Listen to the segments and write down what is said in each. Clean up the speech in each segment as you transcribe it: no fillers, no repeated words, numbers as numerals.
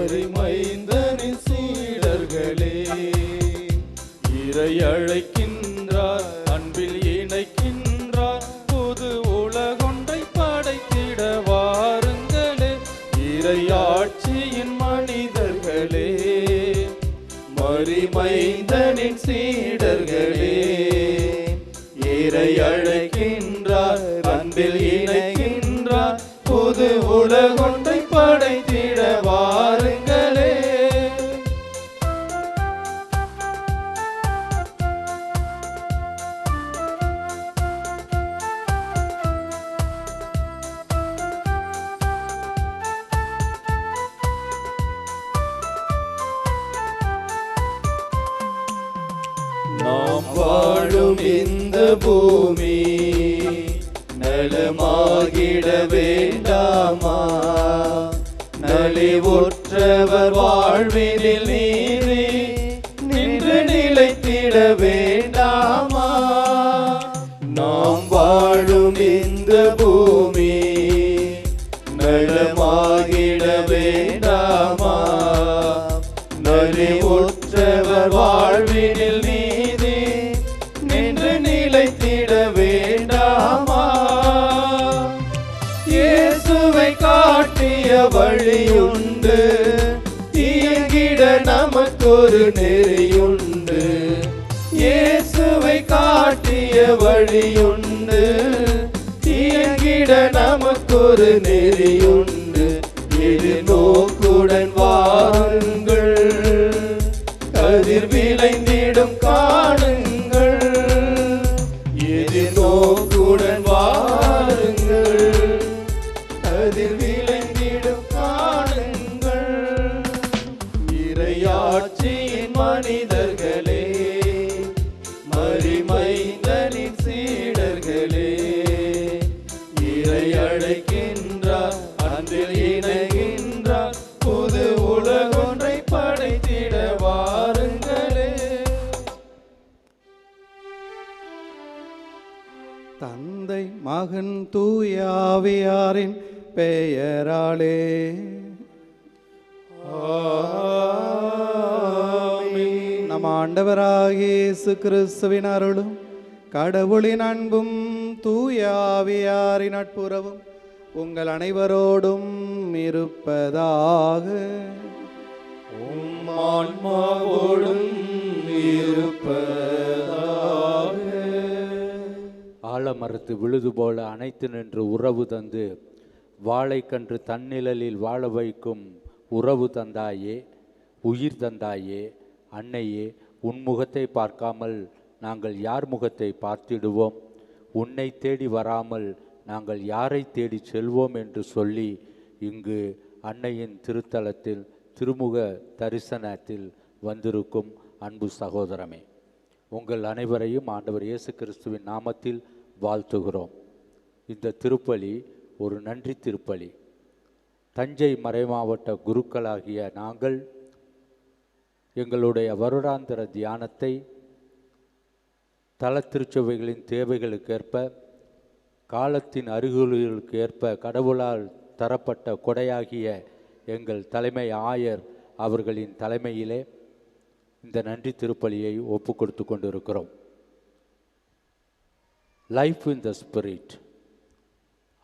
மரிமைந்தனின் சீடர்களே, இறை அழைக்கின்றார், அன்பில் இணைக்கின்றார், புது உலகொன்றை படைத்திட வாருங்களே. இறை ஆட்சியின் மனிதர்களே, மரிமைந்தனின் சீடர்களே, இறை அழைக்கின்றார், அன்பில் இணைக்கின்றார், புது உலகொன்றை படைத்திட வாருங்களே. நாம் வாழும் இந்த பூமி நலமாகிட வேண்டாமா? நலிவுற்றவர் வாழ்வினில் நீதி நின்று நிலைத்திட வேண்டாமா? நாம் வாழும் இந்த பூமி நலமாகிட வேண்டாமா? நலிவுற்றவர் வாழ்வினில் நீதி நின்று நிலைத்திட வேண்டாமா? இயேசுவை காட்டிய வழியுண்டு, இயங்கிட நமக்கொரு நெறியுண்டு. இயேசுவை காட்டிய வழியுண்டு, இயங்கிட நமக்கொரு நெறியுண்டு. இது நோக்குடன் வாருங்கள், கதிர் விளைந்திடும் காணுங்கள். இது நோக்குடன் வாருங்கள், கதிர் விளைந்திடும் காணுங்கள். இறையாட்சியின் மனிதர்களே, மரிமைந்தனின் சீடர்களே, இறை அழைக்கின்றார், அன்பில் இணைகின்றார், புது உலகொன்றை படைத்திட வாருங்களே. தந்தை மகன் தூய ஆவியாரின் பெயராலே ஆமென். நம் ஆண்டவராகிய இயேசு கிறிஸ்துவின் அருளும் கடவுளின் அன்பும் தூய ஆவியாரின் நட்புறவும் உங்கள் அனைவரோடும் இருப்பதாக. உம் ஆன்மாவோடும் இருப்பதாக. ஆலமரத்து விழுது போல அனைத்து நின்று உறவு தந்து வாழைக்கன்று தன்னிழலில் வாழ வைக்கும் உறவு தந்தாயே, உயிர் தந்தாயே. அன்னையே, உன் முகத்தை பார்க்காமல் நாங்கள் யார் முகத்தை பார்த்திடுவோம்? உன்னை தேடி வராமல் நாங்கள் யாரை தேடி செல்வோம் என்று சொல்லி இங்கு அன்னையின் திருத்தலத்தில் திருமுக தரிசனத்தில் வந்திருக்கும் அன்பு சகோதரமே, உங்கள் அனைவரையும் ஆண்டவர் இயேசு கிறிஸ்துவின் நாமத்தில் வாழ்த்துகிறோம். இந்த திருப்பலி ஒரு நன்றி திருப்பலி. தஞ்சை மறைமாவட்ட குருக்களாகிய நாங்கள் எங்களுடைய வருடாந்திர தியானத்தை தல திருச்சபைகளின் தேவைகளுக்கேற்ப, காலத்தின் அறிகுறிகளுக்கு ஏற்ப கடவுளால் தரப்பட்ட கொடையாகிய எங்கள் தலைமை ஆயர் அவர்களின் தலைமையிலே இந்த நன்றி திருப்பலியை ஒப்பு கொடுத்து கொண்டிருக்கிறோம். லைஃப் இன் த ஸ்பிரிட்,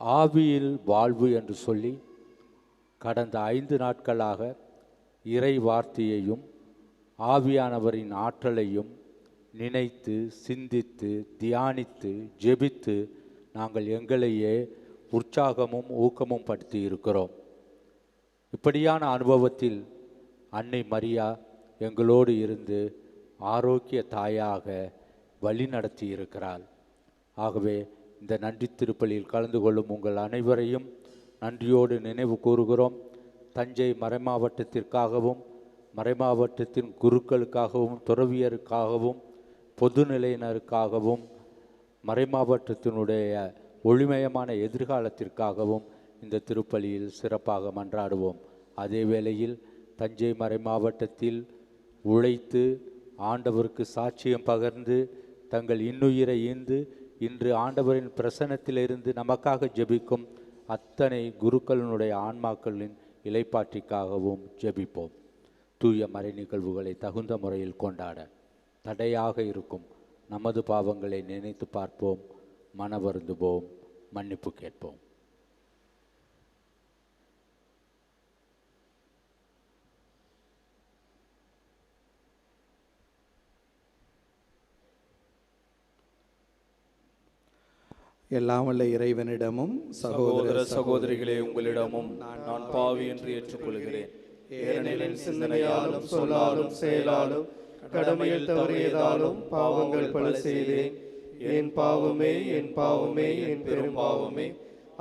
ஆவியில் வாழ்வு என்று சொல்லி கடந்த 5 நாட்களாக இறை வார்த்தையையும் ஆவியானவரின் ஆற்றலையும் நினைத்து சிந்தித்து தியானித்து ஜெபித்து நாங்கள் எங்களையே உற்சாகமும் ஊக்கமும் படுத்தி இருக்கிறோம். இப்படியான அனுபவத்தில் அன்னை மரியா எங்களோடு இருந்து ஆரோக்கிய தாயாக வழி நடத்தி இருக்கிறாள். ஆகவே இந்த நன்றி திருப்பலியில் கலந்து கொள்ளும் உங்கள் அனைவரையும் நன்றியோடு நினைவு கூறுகிறோம். தஞ்சை மறைமாவட்டத்திற்காகவும் மறைமாவட்டத்தின் குருக்களுக்காகவும் துறவியருக்காகவும் பொதுநிலையினருக்காகவும் மறைமாவட்டத்தினுடைய ஒளிமயமான எதிர்காலத்திற்காகவும் இந்த திருப்பலியில் சிறப்பாக மன்றாடுவோம். அதே வேளையில் தஞ்சை மறைமாவட்டத்தில் உழைத்து ஆண்டவருக்கு சாட்சியம் பகர்ந்து தங்கள் இன்னுயிரை ஈந்து இன்று ஆண்டவரின் பிரசன்னத்திலிருந்து நமக்காக ஜெபிக்கும் அத்தனை குருக்களினுடைய ஆன்மாக்களின் இளைப்பாற்றிக்காகவும் ஜெபிப்போம். தூய மறை நிகழ்வுகளை தகுந்த முறையில் கொண்டாட தடையாக இருக்கும் நமது பாவங்களை நினைத்து பார்ப்போம், மனவருந்துவோம், மன்னிப்பு கேட்போம். எல்லாம் வல்ல இறைவனிடமும் சகோதர சகோதரிகளே, உங்களிடமும் நான் பாவி என்று ஏற்றுக்கொள்கிறேன். ஏனெனில் என் சிந்தனையாலும் சொல்லாலும் செயலாலும் கடமையில் தவறியதாலும் பாவங்கள் பல செய்தேன். என் பாவமே என் பாவமே என் பெரும் பாவமே.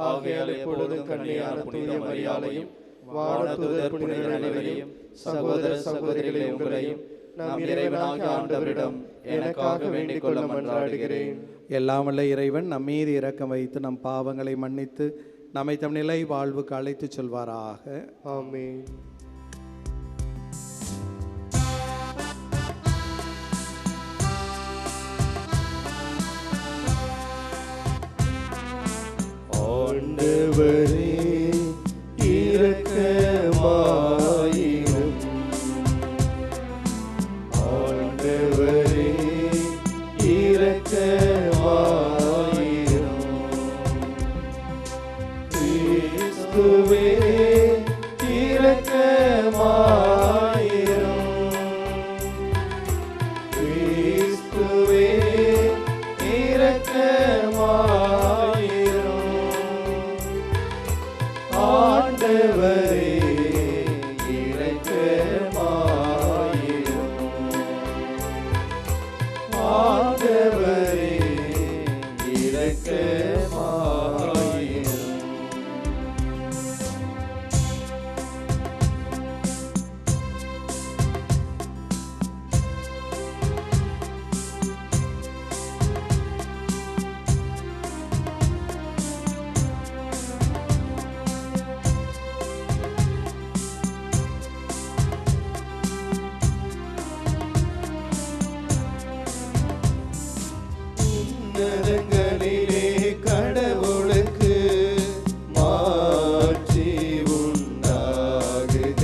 ஆகையால் எப்பொழுதும் கன்னியான புனித மரியாதையும் வானதூதர் புனிதர் அனைவரையும் சகோதர சகோதரிகளே, உங்களையும் நம் இறைவனாகிய ஆண்டவரிடம் எனக்காக வேண்டிக் கொள்ள மன்றாடுகிறேன். எல்லாம் வல்ல இறைவன் நம் மீது இரக்கம் வைத்து நம் பாவங்களை மன்னித்து நம்மை தம் நிலை வாழ்வுக்கு அழைத்துச் செல்வாராக. ஆமென். ஆண்டவரே இரக்கமாயிரும். ஆண்டவரே இரக்கமாயிரும். கிறிஸ்துவே இரக்கமாயிரும். கிறிஸ்துவே இரக்கமாயிரும். ஆண்டவரே இரக்கமாயிரும். ஆண்டவரே இரக்கமாயிரும். உன்னதங்களிலே கடவுளுக்கு மாட்சி உண்டாகுக.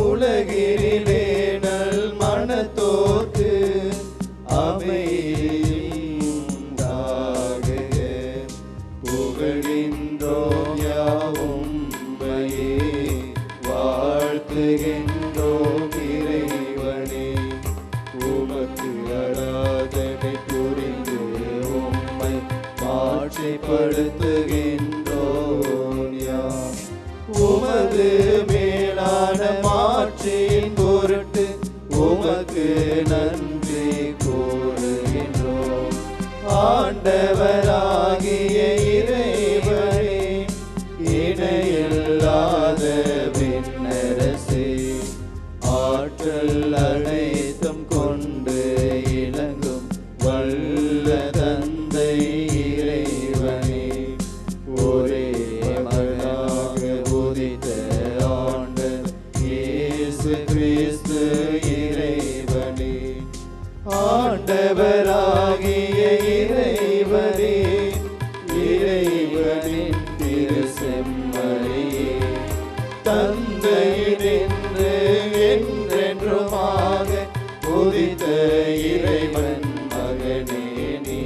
உலகினிலே நல் மனத்தோர்க்கு அமைதி உண்டாகுக. புகழ்கின்றோம் யாவும் உம்மையே, வாழ்த்துகின்றோம் இறைவனே. உமக்கு ஆராதனை புரிந்து உம்மை மாட்சிப்படுத்துகின்றோம் யாம். உமது மேலான மாட்சியின் பொருட்டு உமக்கு நன்றி கூறுகின்றோம். ஆண்டவராகிய இறைவனே, இணையில்லாத விண்ணரசே, ஆற்றல் அனைத்தும் கொண்டு இலங்கும் வல்ல தந்தை இறைவனே, ஒரே மகனாக உதித்த ஆண்டவர் இயேசு கிறிஸ்து இறைவனே. ஆண்டவராகிய இறைவனே, இறைவனின் திரு செம்மறியே, தந்தையினின்று என்றென்றுமாக உதித்த இறைவன் மகனே நீ.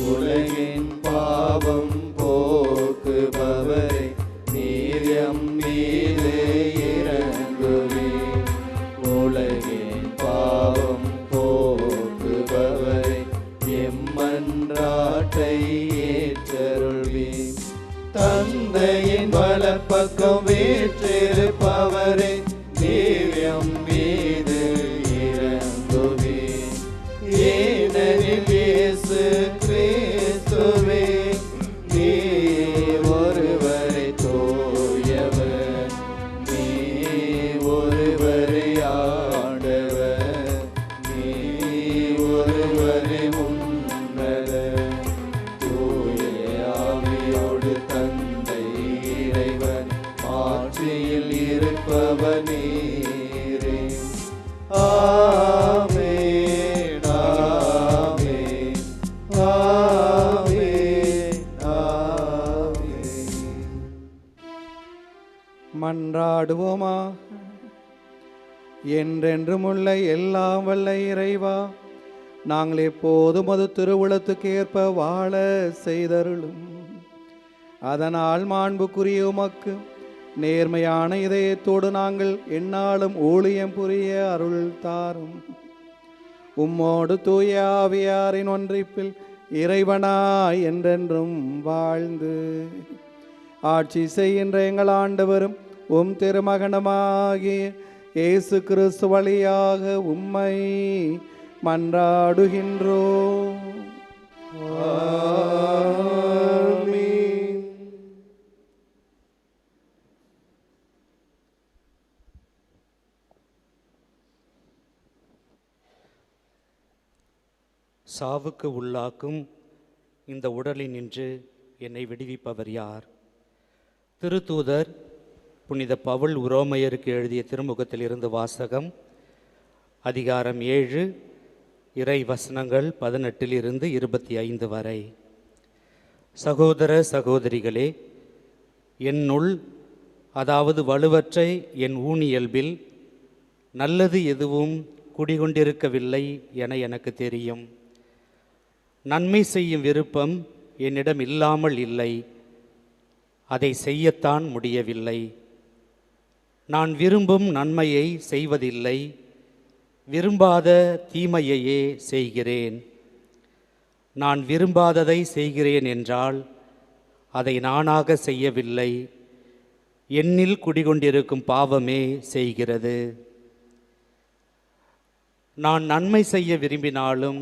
உலகின் பாவம் போக்குபவரே, நீர் எம் மீது இறங்குவீர். உலகின் பாவம் போக்குபவரே, எம்மன்றாட்டை ஏற்றருள்வீர். தந்தையின் வலப்பக்கம் வீற்றிருப்பவரே, நீர் எம் மீது இறங்குவீர். ஏனெனில் இயேசு கிறிஸ்துவே, நீர் ஒருவரே தூயவர், நீர் ஒருவரே ஆண்டவர், நீர் ஒருவரே உன்னதர். தூய ஆவியோடு தந்தை இறைவன் ஆட்சியில் இருப்பவர் நீரே. ஆமென், ஆமென், ஆமென், ஆமென். மன்றாடுவோமா. என்றென்றுமுள்ள எல்லாம் வல்ல இறைவா, நாங்கள் எப்போதும் அது திருவுளத்துக்கு ஏற்ப வாழ செய்தருளும். அதனால் மாண்புக்குரிய உமக்கு நேர்மையான இதயத்தோடு நாங்கள் எந்நாளும் ஊழியம் புரிய அருள் தாரும். உம்மோடு தூய ஆவியாரின் ஒன்றிப்பில் இறைவனாய் என்றென்றும் வாழ்ந்து ஆட்சி செய்கின்ற எங்கள் ஆண்டவரும் உம் திருமகனமாகிய இயேசு கிறிஸ்து வழியாக உம்மை மன்றாடுகின்றோம். சாவுக்கு உள்ளாக்கும் இந்த உடலினின்று என்னை விடுவிப்பவர் யார்? திருத்தூதர் புனித பவுல் உரோமையருக்கு எழுதிய திருமுகத்திலிருந்து வாசகம். அதிகாரம் 7, இறை வசனங்கள் 18 25 வரை. சகோதர சகோதரிகளே, என்னுள், அதாவது வலுவற்ற என் ஊனியல்பில் நல்லது எதுவும் குடிகொண்டிருக்கவில்லை என எனக்கு தெரியும். நன்மை செய்யும் விருப்பம் என்னிடம் இல்லாமல் இல்லை, அதை செய்யத்தான் முடியவில்லை. நான் விரும்பும் நன்மையை செய்வதில்லை, விரும்பாத தீமையையே செய்கிறேன். நான் விரும்பாததை செய்கிறேன் என்றால் அதை நானாக செய்யவில்லை, என்னில் குடிகொண்டிருக்கும் பாவமே செய்கிறது. நான் நன்மை செய்ய விரும்பினாலும்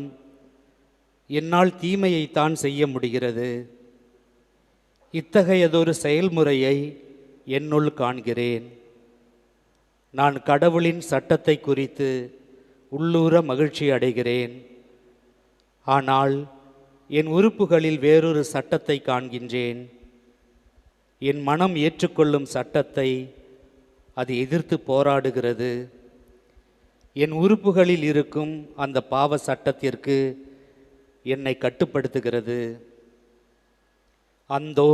என்னால் தீமையைத்தான் செய்ய முடிகிறது. இத்தகையதொரு செயல்முறையை என்னுள் காண்கிறேன். நான் கடவுளின் சட்டத்தை குறித்து உள்ளூர மகிழ்ச்சி அடைகிறேன், ஆனால் என் உறுப்புகளில் வேறொரு சட்டத்தை காண்கின்றேன். என் மனம் ஏற்றுக்கொள்ளும் சட்டத்தை அது எதிர்த்து போராடுகிறது. என் உறுப்புகளில் இருக்கும் அந்த பாவ சட்டத்திற்கு என்னை கட்டுப்படுத்துகிறது. அந்தோ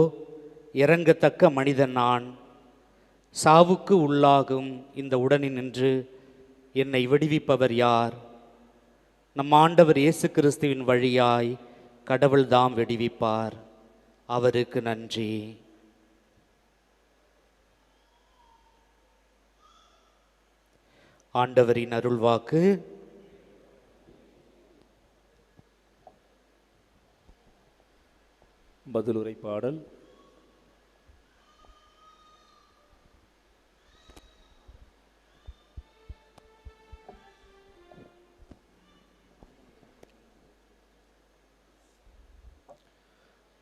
இறங்கத்தக்க மனிதன் நான். சாவுக்கு உள்ளாகும் இந்த உடனினின்று என்னை விடுவிப்பவர் யார்? நம் ஆண்டவர் இயேசு கிறிஸ்துவின் வழியாய் கடவுள்தாம் விடுவிப்பார். அவருக்கு நன்றி. ஆண்டவரின் அருள்வாக்கு. பதிலுரை பாடல்.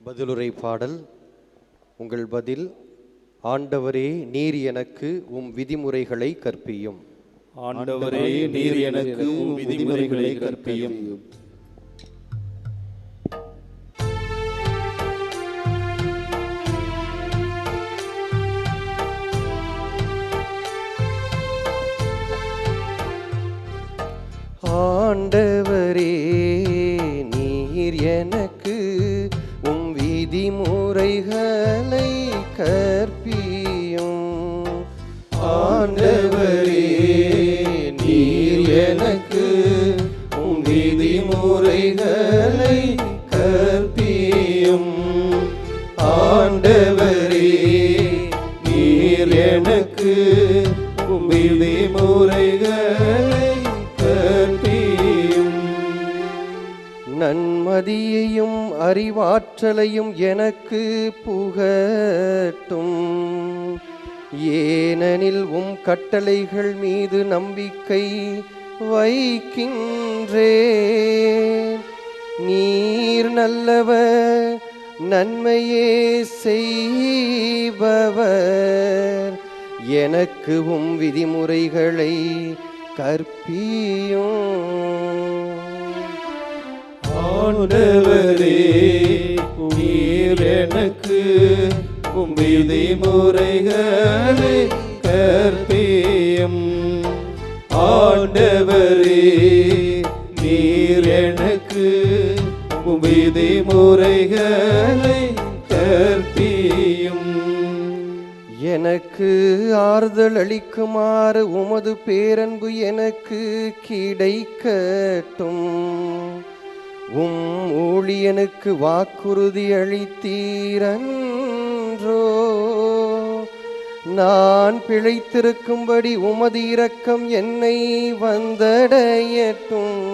பதிலுரை பாடல். உங்கள் பதில். ஆண்டவரே, நீர் எனக்கு உம் விதிமுறைகளை கற்பியும். ஆண்டவரே, நீர் எனக்கு உம் விதிமுறைகளை கற்பியும். ஆண்டவரே, நீர் எனக்கு உம் விதிமுறைகளை கற்பியும். ஆண்டவரே, நீர் எனக்கு உம் விதிமுறைகளை கற்பியும். ஆண்டவரே, நீர் எனக்கு உம் விதிமுறைகளை நன்மதியையும் அறிவாற்றலையும் எனக்கு புகட்டும். ஏனெனில் உம் கட்டளைகள் மீது நம்பிக்கை வைக்கின்றேன். நீர் நல்லவர், நன்மையே செய்பவர். எனக்கு உம் விதிமுறைகளை கற்பியும். ஆண்டவரே, நீர் எனக்கு உம் விதிமுறைகளை கற்பியும். ஆண்டவரே, நீர் எனக்கு உம் விதிமுறைகளை கற்பியும். எனக்கு ஆறுதல் அளிக்குமாறு உமது பேரன்பு எனக்கு கிடைக்கட்டும். உம் ஊழியனுக்கு வாக்குறுதி அளித்தீரன்றோ? நான் பிழைத்திருக்கும்படி உமது இரக்கம் என்னை வந்தடையட்டும்.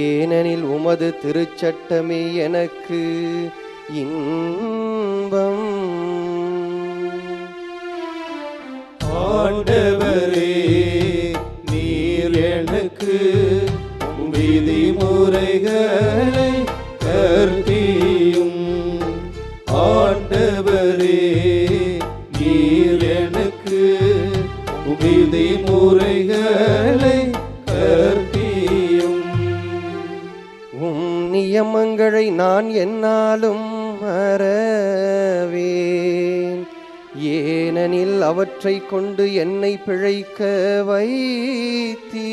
ஏனெனில் உமது திருச்சட்டமே எனக்கு இன்பம். ஆண்டவரே, நீர் எனக்கு விதிமுறைகளை கற்பியும். ஆண்டவரே, நீர் எனக்கு விதிமுறைகளை கற்பியும். உம் நியமங்களை நான் என்னாலும் மறவேன். ஏனெனில் அவற்றை கொண்டு என்னை பிழைக்க வைத்தீர்.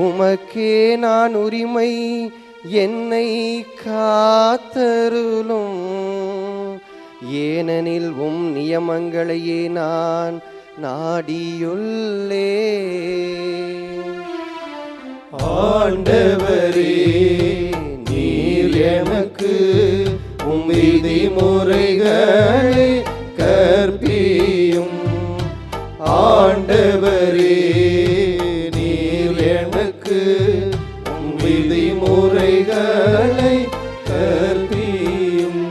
உமக்கே நான் உரிமை, என்னை காத்தருளும். ஏனெனில் உம் நியமங்களையே நான் நாடியுள்ளேன். ஆண்டவரே, நீர் எனக்கு உம் விதிமுறைகளை கற்பியும். ஆண்டவரே, நீர் எனக்கு உம் விதிமுறைகளை கற்பியும்.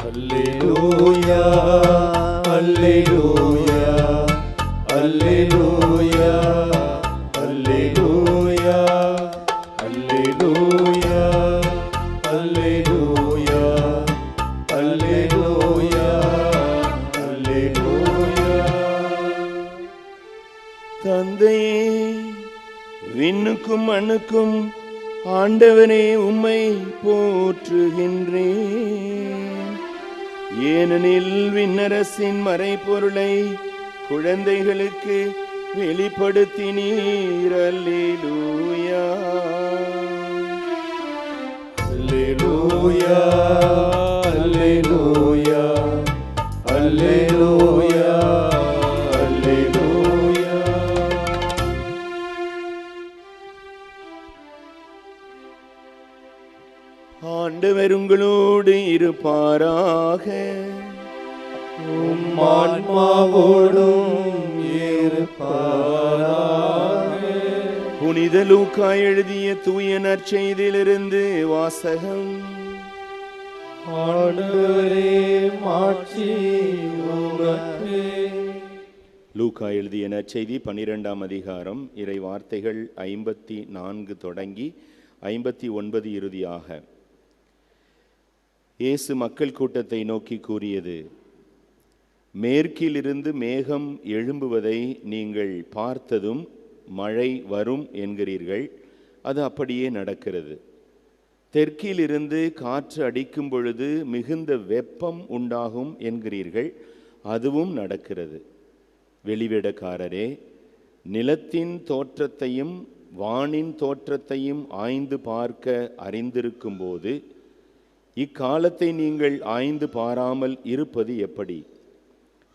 அல்லேலூயா, அல்லேலூயா, அல்லேலூயா, அல்லேலூயா, அல்லேலூயா, அல்லேலூயா, அல்லேலூயா, அல்லேலூயா. தந்தையே, விண்ணுக்கும் மண்ணுக்கும் ஆண்டவனே உம்மை போற்றுகின்றேன். ஏனெனில் விண்ணரசின் மறைபொருளை குழந்தைகளுக்கு வெளிப்படுத்தினீர். அல்லேலூயா, அல்லேலூயா, அல்லேலூயா, அல்லேலூயா, அல்லேலூயா. ஆண்டவர் உங்களோடு இருப்பாராக. உம் ஆன்மாவோடும் இருப்பாராக. புனித லூக்கா எழுதிய தூய நற்செய்தியிலிருந்து வாசகம். ஆண்டவரே, மாட்சி உமக்கே. லூக்கா எழுதிய நற்செய்தி 12ஆம் அதிகாரம், இறை வார்த்தைகள் 54 தொடங்கி 59 இறுதியாக. இயேசு மக்கள் கூட்டத்தை நோக்கி கூறியது: மேற்கிலிருந்து மேகம் எழும்புவதை நீங்கள் பார்த்ததும் மழை வரும் என்கிறீர்கள். அது அப்படியே நடக்கிறது. தெற்கிலிருந்து காற்று அடிக்கும் பொழுது மிகுந்த வெப்பம் உண்டாகும் என்கிறீர்கள். அதுவும் நடக்கிறது. வெளிவேடக்காரரே, நிலத்தின் தோற்றத்தையும் வானின் தோற்றத்தையும் ஆய்ந்து பார்க்க அறிந்திருக்கும் போது இக்காலத்தை நீங்கள் ஆய்ந்து பாராமல் இருப்பது எப்படி?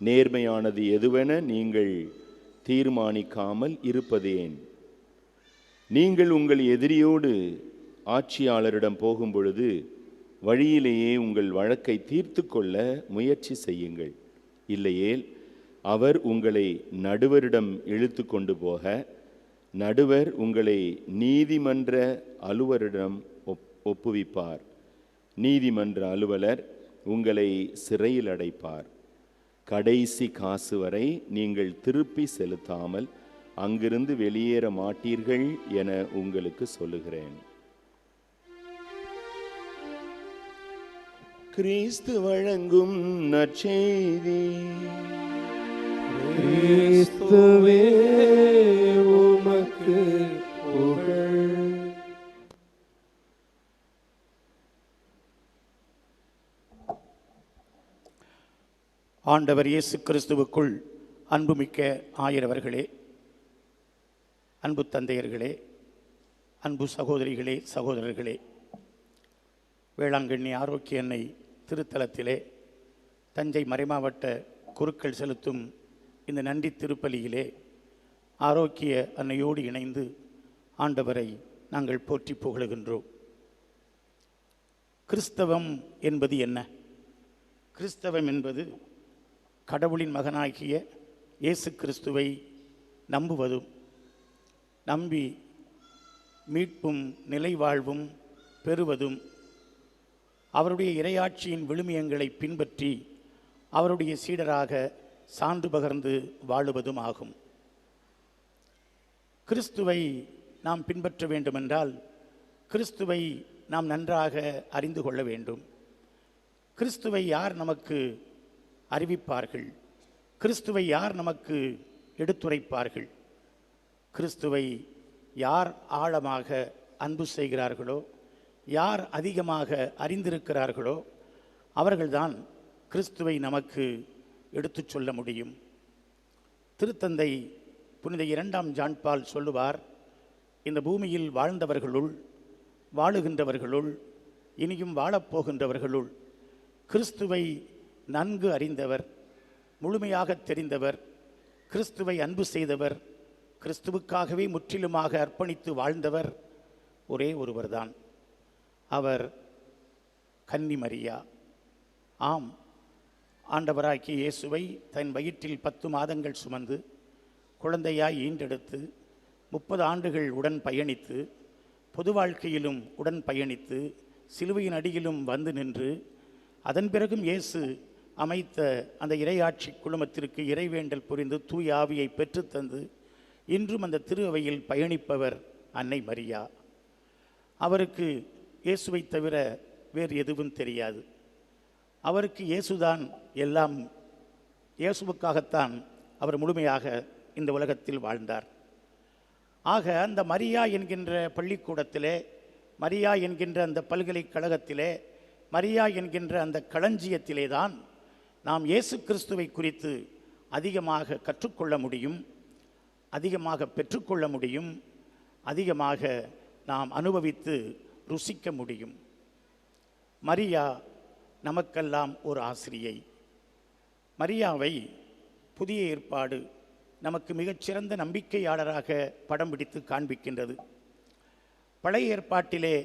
நேர்மையானது எதுவென நீங்கள் தீர்மானிக்காமல் இருப்பது ஏன்? நீங்கள் உங்கள் எதிரியோடு ஆட்சியாளரிடம் போகும் பொழுது வழியிலேயே உங்கள் வழக்கை தீர்த்து கொள்ள முயற்சி செய்யுங்கள். இல்லையேல் அவர் உங்களை நடுவரிடம் இழுத்து கொண்டு போக, நடுவர் உங்களை நீதிமன்ற அலுவலரிடம் ஒப்புவிப்பார். நீதிமன்ற அலுவலர் உங்களை சிறையில் அடைப்பார். கடைசி காசு வரை நீங்கள் திருப்பி செலுத்தாமல் அங்கிருந்து வெளியேற மாட்டீர்கள் என உங்களுக்கு சொல்லுகிறேன். கிறிஸ்து வழங்கும் நற்செய்தி. கிறிஸ்துவே, உமக்கு புகழ். ஆண்டவர் இயேசு கிறிஸ்துவுக்குள் அன்புமிக்க ஆயரவர்களே, அன்பு தந்தையர்களே, அன்பு சகோதரிகளே, சகோதரர்களே, வேளாங்கண்ணி ஆரோக்கிய அன்னை திருத்தலத்திலே தஞ்சை மறைமாவட்ட குருக்கள் செலுத்தும் இந்த நன்றி திருப்பலியிலே ஆரோக்கிய அன்னையோடு இணைந்து ஆண்டவரை நாங்கள் போற்றி புகழுகின்றோம். கிறிஸ்தவம் என்பது என்ன? கிறிஸ்தவம் என்பது கடவுளின் மகனாகிய இயேசு கிறிஸ்துவை நம்புவதும், நம்பி மீட்பும் நிலைவாழ்வும் பெறுவதும், அவருடைய இறையாட்சியின் விழுமியங்களை பின்பற்றி அவருடைய சீடராக சான்று பகர்ந்து வாழுவதும் ஆகும். கிறிஸ்துவை நாம் பின்பற்ற வேண்டுமென்றால் கிறிஸ்துவை நாம் நன்றாக அறிந்து கொள்ள வேண்டும். கிறிஸ்துவை யார் நமக்கு அறிவிப்பார்கள்? கிறிஸ்துவை யார் நமக்கு எடுத்துரைப்பார்கள்? கிறிஸ்துவை யார் ஆழமாக அன்பு செய்கிறார்களோ, யார் அதிகமாக அறிந்திருக்கிறார்களோ அவர்கள்தான் கிறிஸ்துவை நமக்கு எடுத்துச் சொல்ல முடியும். திருத்தந்தை புனித 2ஆம் ஜான் பால் சொல்லுவார், இந்த பூமியில் வாழ்ந்தவர்களுள், வாழுகின்றவர்களுள், இனியும் வாழப்போகின்றவர்களுள் கிறிஸ்துவை நன்கு அறிந்தவர், முழுமையாக தெரிந்தவர், கிறிஸ்துவை அன்பு செய்தவர், கிறிஸ்துவுக்காகவே முற்றிலுமாக அர்ப்பணித்து வாழ்ந்தவர் ஒரே ஒருவர்தான். அவர் கன்னி மரியா. ஆம், ஆண்டவராகிய இயேசுவை தன் வயிற்றில் 10 மாதங்கள் சுமந்து குழந்தையாய் ஈண்டெடுத்து 30 ஆண்டுகள் உடன் பயணித்து, பொது வாழ்க்கையிலும் உடன் பயணித்து, சிலுவையின் அடியிலும் வந்து நின்று, அதன் பிறகும் இயேசு அமைத்த அந்த இறையாட்சி குழுமத்திற்கு இறைவேண்டல் புரிந்து தூய ஆவியை பெற்றுத்தந்து இன்றும் அந்த திரு அவையில் பயணிப்பவர் அன்னை மரியா. அவருக்கு இயேசுவை தவிர வேறு எதுவும் தெரியாது. அவருக்கு இயேசுதான் எல்லாம். இயேசுவுக்காகத்தான் அவர் முழுமையாக இந்த உலகத்தில் வாழ்ந்தார். ஆக அந்த மரியா என்கின்ற பள்ளிக்கூடத்திலே, மரியா என்கின்ற அந்த பல்கலைக்கழகத்திலே, மரியா என்கின்ற அந்த களஞ்சியத்திலே தான் நாம் இயேசு கிறிஸ்துவை குறித்து அதிகமாக கற்றுக்கொள்ள முடியும், அதிகமாக பெற்றுக்கொள்ள முடியும், அதிகமாக நாம் அனுபவித்து ருசிக்க முடியும். மரியா நமக்கெல்லாம் ஒரு ஆசிரியை. மரியாவை புதிய ஏற்பாடு நமக்கு மிகச்சிறந்த நம்பிக்கையாளராக படம் பிடித்து காண்பிக்கின்றது. பழைய ஏற்பாட்டிலே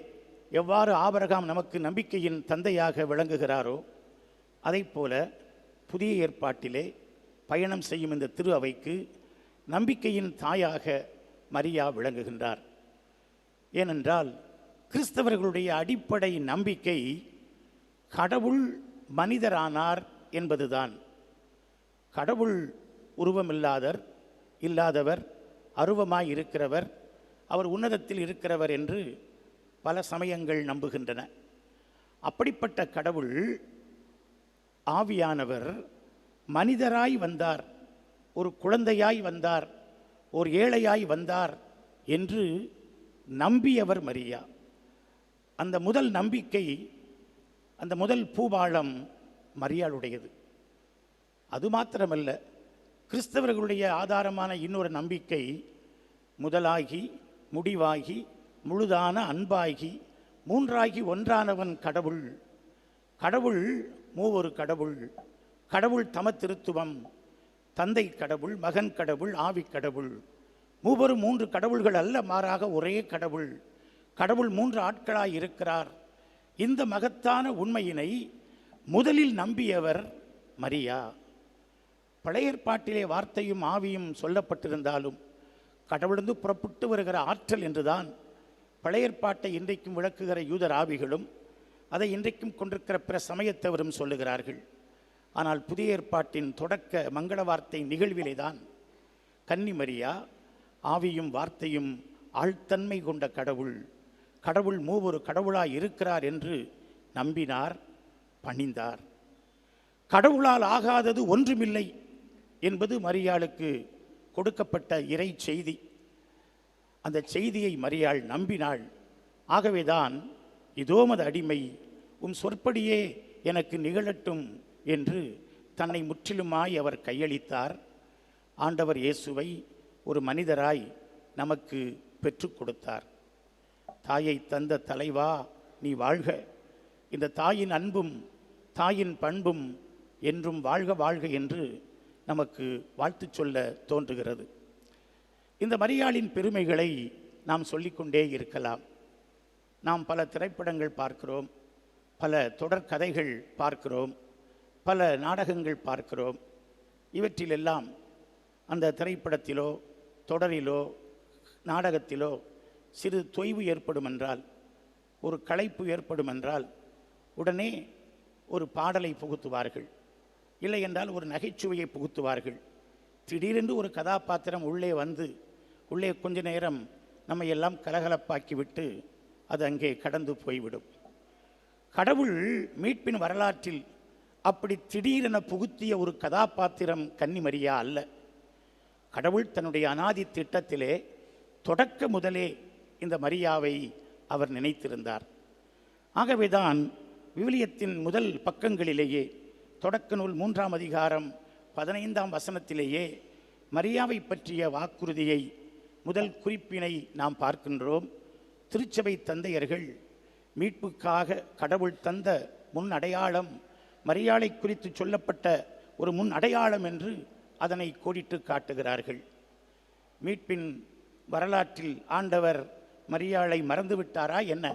எவ்வாறு ஆபிரகாம் நமக்கு நம்பிக்கையின் தந்தையாக விளங்குகிறாரோ, அதைப்போல புதிய ஏற்பாட்டிலே பயணம் செய்யும் இந்த திரு அவைக்கு நம்பிக்கையின் தாயாக மரியா விளங்குகின்றார். ஏனென்றால் கிறிஸ்தவர்களுடைய அடிப்படை நம்பிக்கை கடவுள் மனிதரானார் என்பதுதான். கடவுள் இல்லாதவர், அருவமாய் இருக்கிறவர், அவர் உன்னதத்தில் இருக்கிறவர் என்று பல சமயங்கள் நம்புகின்றன. அப்படிப்பட்ட கடவுள் ஆவியானவர் மனிதராய் வந்தார், ஒரு குழந்தையாய் வந்தார், ஒரு ஏழையாய் வந்தார் என்று நம்பியவர் மரியா. அந்த முதல் நம்பிக்கை, அந்த முதல் பூபாளம் மரியாளுடையது. அது மாத்திரமல்ல, கிறிஸ்தவர்களுடைய ஆதாரமான இன்னொரு நம்பிக்கை, முதலாகி முடிவாகி முழுதான அன்பாகி மூன்றாகி ஒன்றானவன் கடவுள். கடவுள் மூவொரு கடவுள். கடவுள் தமத்திருத்துவம், தந்தை கடவுள், மகன் கடவுள், ஆவி கடவுள். மூவரும் 3 கடவுள்கள் அல்ல, மாறாக ஒரே கடவுள். கடவுள் 3 ஆட்களாய் இருக்கிறார். இந்த மகத்தான உண்மையினை முதலில் நம்பியவர் மரியா. பழைய ஏற்பாட்டிலே வார்த்தையும் ஆவியும் சொல்லப்பட்டிருந்தாலும் கடவுளிருந்து புறப்பட்டு வருகிற ஆற்றல் என்றுதான் பழைய ஏற்பாட்டை இன்றைக்கும் விளக்குகிற யூதர் ஆவிகளும் அதை இன்றைக்கும் கொண்டிருக்கிற பிற சமயத்தவரும் சொல்லுகிறார்கள். ஆனால் புதிய ஏற்பாட்டின் தொடக்க மங்கள வார்த்தை நிகழ்விலே தான் கன்னி மரியா ஆவியும் வார்த்தையும் ஆழ்த்தன்மை கொண்ட கடவுள், கடவுள் மூவொரு கடவுளாய் இருக்கிறார் என்று நம்பினார், பணிந்தார். கடவுளால் ஆகாதது ஒன்றுமில்லை என்பது மரியாளுக்கு கொடுக்கப்பட்ட இறை செய்தி. அந்த செய்தியை மரியாள் நம்பினாள். ஆகவேதான் இதோமது அடிமை உம் சொற்படியே எனக்கு நிகழட்டும் என்று தன்னை முற்றிலுமாய் அவர் கையளித்தார். ஆண்டவர் இயேசுவை ஒரு மனிதராய் நமக்கு பெற்றுக் கொடுத்தார். தாயை தந்த தலைவா நீ வாழ்க, இந்த தாயின் அன்பும் தாயின் பண்பும் என்றும் வாழ்க வாழ்க என்று நமக்கு வாழ்த்து சொல்ல தோன்றுகிறது. இந்த மரியாளின் பெருமைகளை நாம் சொல்லிக்கொண்டே இருக்கலாம். நாம் பல திரைப்படங்கள் பார்க்கிறோம், பல தொடர்கதைகள் பார்க்கிறோம், பல நாடகங்கள் பார்க்கிறோம். இவற்றிலெல்லாம் அந்த திரைப்படத்திலோ தொடரிலோ நாடகத்திலோ சிறு தொய்வு ஏற்படும் என்றால், ஒரு களைப்பு ஏற்படும் என்றால் உடனே ஒரு பாடலை புகுத்துவார்கள், இல்லை என்றால் ஒரு நகைச்சுவையை புகுத்துவார்கள். திடீரென்று ஒரு கதாபாத்திரம் உள்ளே வந்து உள்ளே கொஞ்ச நேரம் நம்மை எல்லாம் கலகலப்பாக்கிவிட்டு அது அங்கே கடந்து போய்விடும். கடவுள் மீட்பின் வரலாற்றில் அப்படி திடீரென புகுத்திய ஒரு கதாபாத்திரம் கன்னிமரியா அல்ல. கடவுள் தன்னுடைய அனாதி திட்டத்திலே தொடக்க முதலே இந்த மரியாவை அவர் நினைத்திருந்தார். ஆகவேதான் விவிலியத்தின் முதல் பக்கங்களிலேயே தொடக்க நூல் 3ஆம் அதிகாரம் 15ஆம் வசனத்திலேயே மரியாவை பற்றிய வாக்குறுதியை, முதல் குறிப்பினை நாம் பார்க்கின்றோம். திருச்சபை தந்தையர்கள் மீட்புக்காக கடவுள் தந்த முன் அடையாளம் மரியாளை குறித்து சொல்லப்பட்ட ஒரு முன் அடையாளம் என்று அதனை கோடிட்டு காட்டுகிறார்கள். மீட்பின் வரலாற்றில் ஆண்டவர் மரியாளை மறந்துவிட்டாரா என்ன?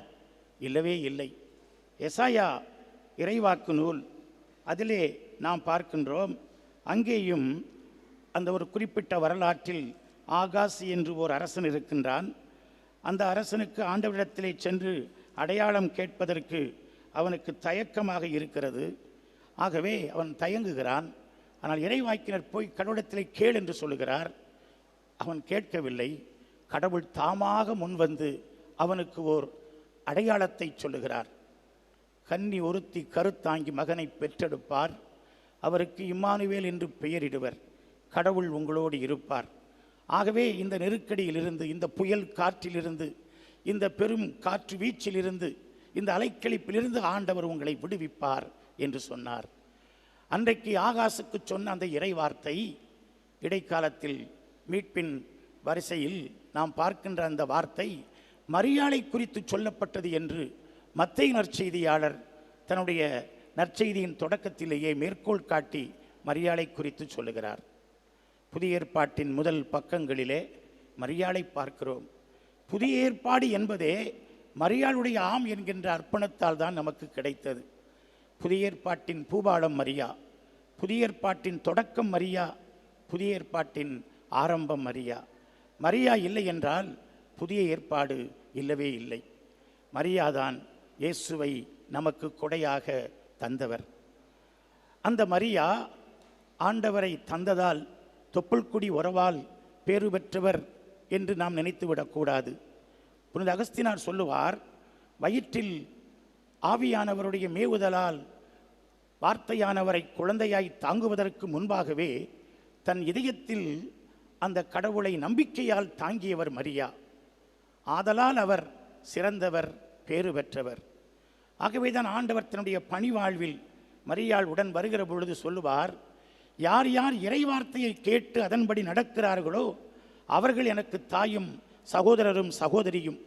இல்லவே இல்லை. எசாயா இறைவாக்கு நூல் அதிலே நாம் பார்க்கின்றோம். அங்கேயும் அந்த ஒரு குறிப்பிட்ட வரலாற்றில் ஆகாசி என்று ஒரு அரசன் இருக்கின்றான். அந்த அரசனுக்கு ஆண்டவரிடத்திலே சென்று அடையாளம் கேட்பதற்கு அவனுக்கு தயக்கமாக இருக்கிறது. ஆகவே அவன் தயங்குகிறான். ஆனால் இறைவாக்கினர் போய் கடவுளத்திலே கேள் என்று சொல்லுகிறார். அவன் கேட்கவில்லை. கடவுள் தாமாக முன்வந்து அவனுக்கு ஓர் அடையாளத்தை சொல்லுகிறார். கன்னி ஒருத்தி கருத்தாங்கி மகனை பெற்றெடுப்பார், அவருக்கு இம்மானுவேல் என்று பெயரிடுவர், கடவுள் உங்களோடு இருப்பார். ஆகவே இந்த நெருக்கடியிலிருந்து, இந்த புயல் காற்றிலிருந்து, இந்த பெரும் காற்று வீச்சிலிருந்து, இந்த அலைக்கழிப்பிலிருந்து ஆண்டவர் உங்களை விடுவிப்பார் என்று சொன்னார். அன்றைக்கு ஆகாசுக்கு சொன்ன அந்த இறைவார்த்தை இடைக்காலத்தில் மீட்பின் வரிசையில் நாம் பார்க்கின்ற அந்த வார்த்தை மரியாளை குறித்து சொல்லப்பட்டது என்று மத்தேயு நற்செய்தியாளர் தன்னுடைய நற்செய்தியின் தொடக்கத்திலேயே மேற்கோள் காட்டி மரியாளை குறித்து சொல்லுகிறார். புதிய ஏற்பாட்டின் முதல் பக்கங்களிலே மரியாளை பார்க்கிறோம். புதிய ஏற்பாடு என்பதே மரியாளுடைய ஆம் என்கின்ற அர்ப்பணத்தால் தான் நமக்கு கிடைத்தது. புதிய ஏற்பாட்டின் பூபாலம் மரியா, புதிய ஏற்பாட்டின் தொடக்கம் மரியா, புதிய ஏற்பாட்டின் ஆரம்பம் மரியா. மரியா இல்லை என்றால் புதிய ஏற்பாடு இல்லவே இல்லை. மரியாதான் இயேசுவை நமக்கு கொடையாக தந்தவர். அந்த மரியா ஆண்டவரை தந்ததால் தொப்புள்குடி உறவால் பேறு பெற்றவர் என்று நாம் நினைத்துவிடக்கூடாது. புனித அகஸ்தினார் சொல்லுவார், வயிற்றில் ஆவியானவருடைய மேவுதலால் வார்த்தையானவரை குழந்தையாய் தாங்குவதற்கு முன்பாகவே தன் இதயத்தில் அந்த கடவுளை நம்பிக்கையால் தாங்கியவர் மரியா. ஆதலால் அவர் சிறந்தவர், பேறு பெற்றவர். ஆகவேதான் ஆண்டவர் தன்னுடைய பணிவாழ்வில் மரியாள் உடன் வருகிற பொழுது சொல்லுவார், யார் யார் இறைவார்த்தையை கேட்டு அதன்படி நடக்கிறார்களோ அவர்கள் எனக்கு தாயும் சகோதரரும் சகோதரியும்,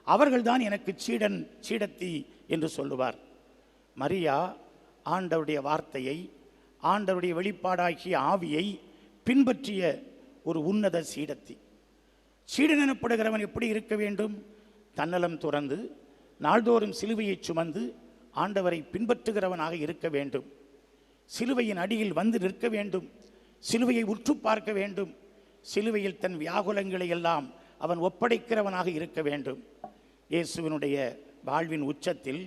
அவர்கள்தான் எனக்கு சீடன் சீடத்தி என்று சொல்லுவார். மரியா ஆண்டவருடைய வார்த்தையை, ஆண்டவருடைய வெளிப்பாடாகிய ஆவியை பின்பற்றிய ஒரு உன்னத சீடத்தி. சீடன் எனப்படுகிறவன் எப்படி இருக்க வேண்டும்? தன்னலம் துறந்து நாள்தோறும் சிலுவையை சுமந்து ஆண்டவரை பின்பற்றுகிறவனாக இருக்க வேண்டும். சிலுவையின் அடியில் வந்து நிற்க வேண்டும். சிலுவையை உற்று பார்க்க வேண்டும். சிலுவையில் தன் வியாகுலங்களை எல்லாம் அவன் ஒப்படைக்கிறவனாக இருக்க வேண்டும். இயேசுவினுடைய வாழ்வின் உச்சத்தில்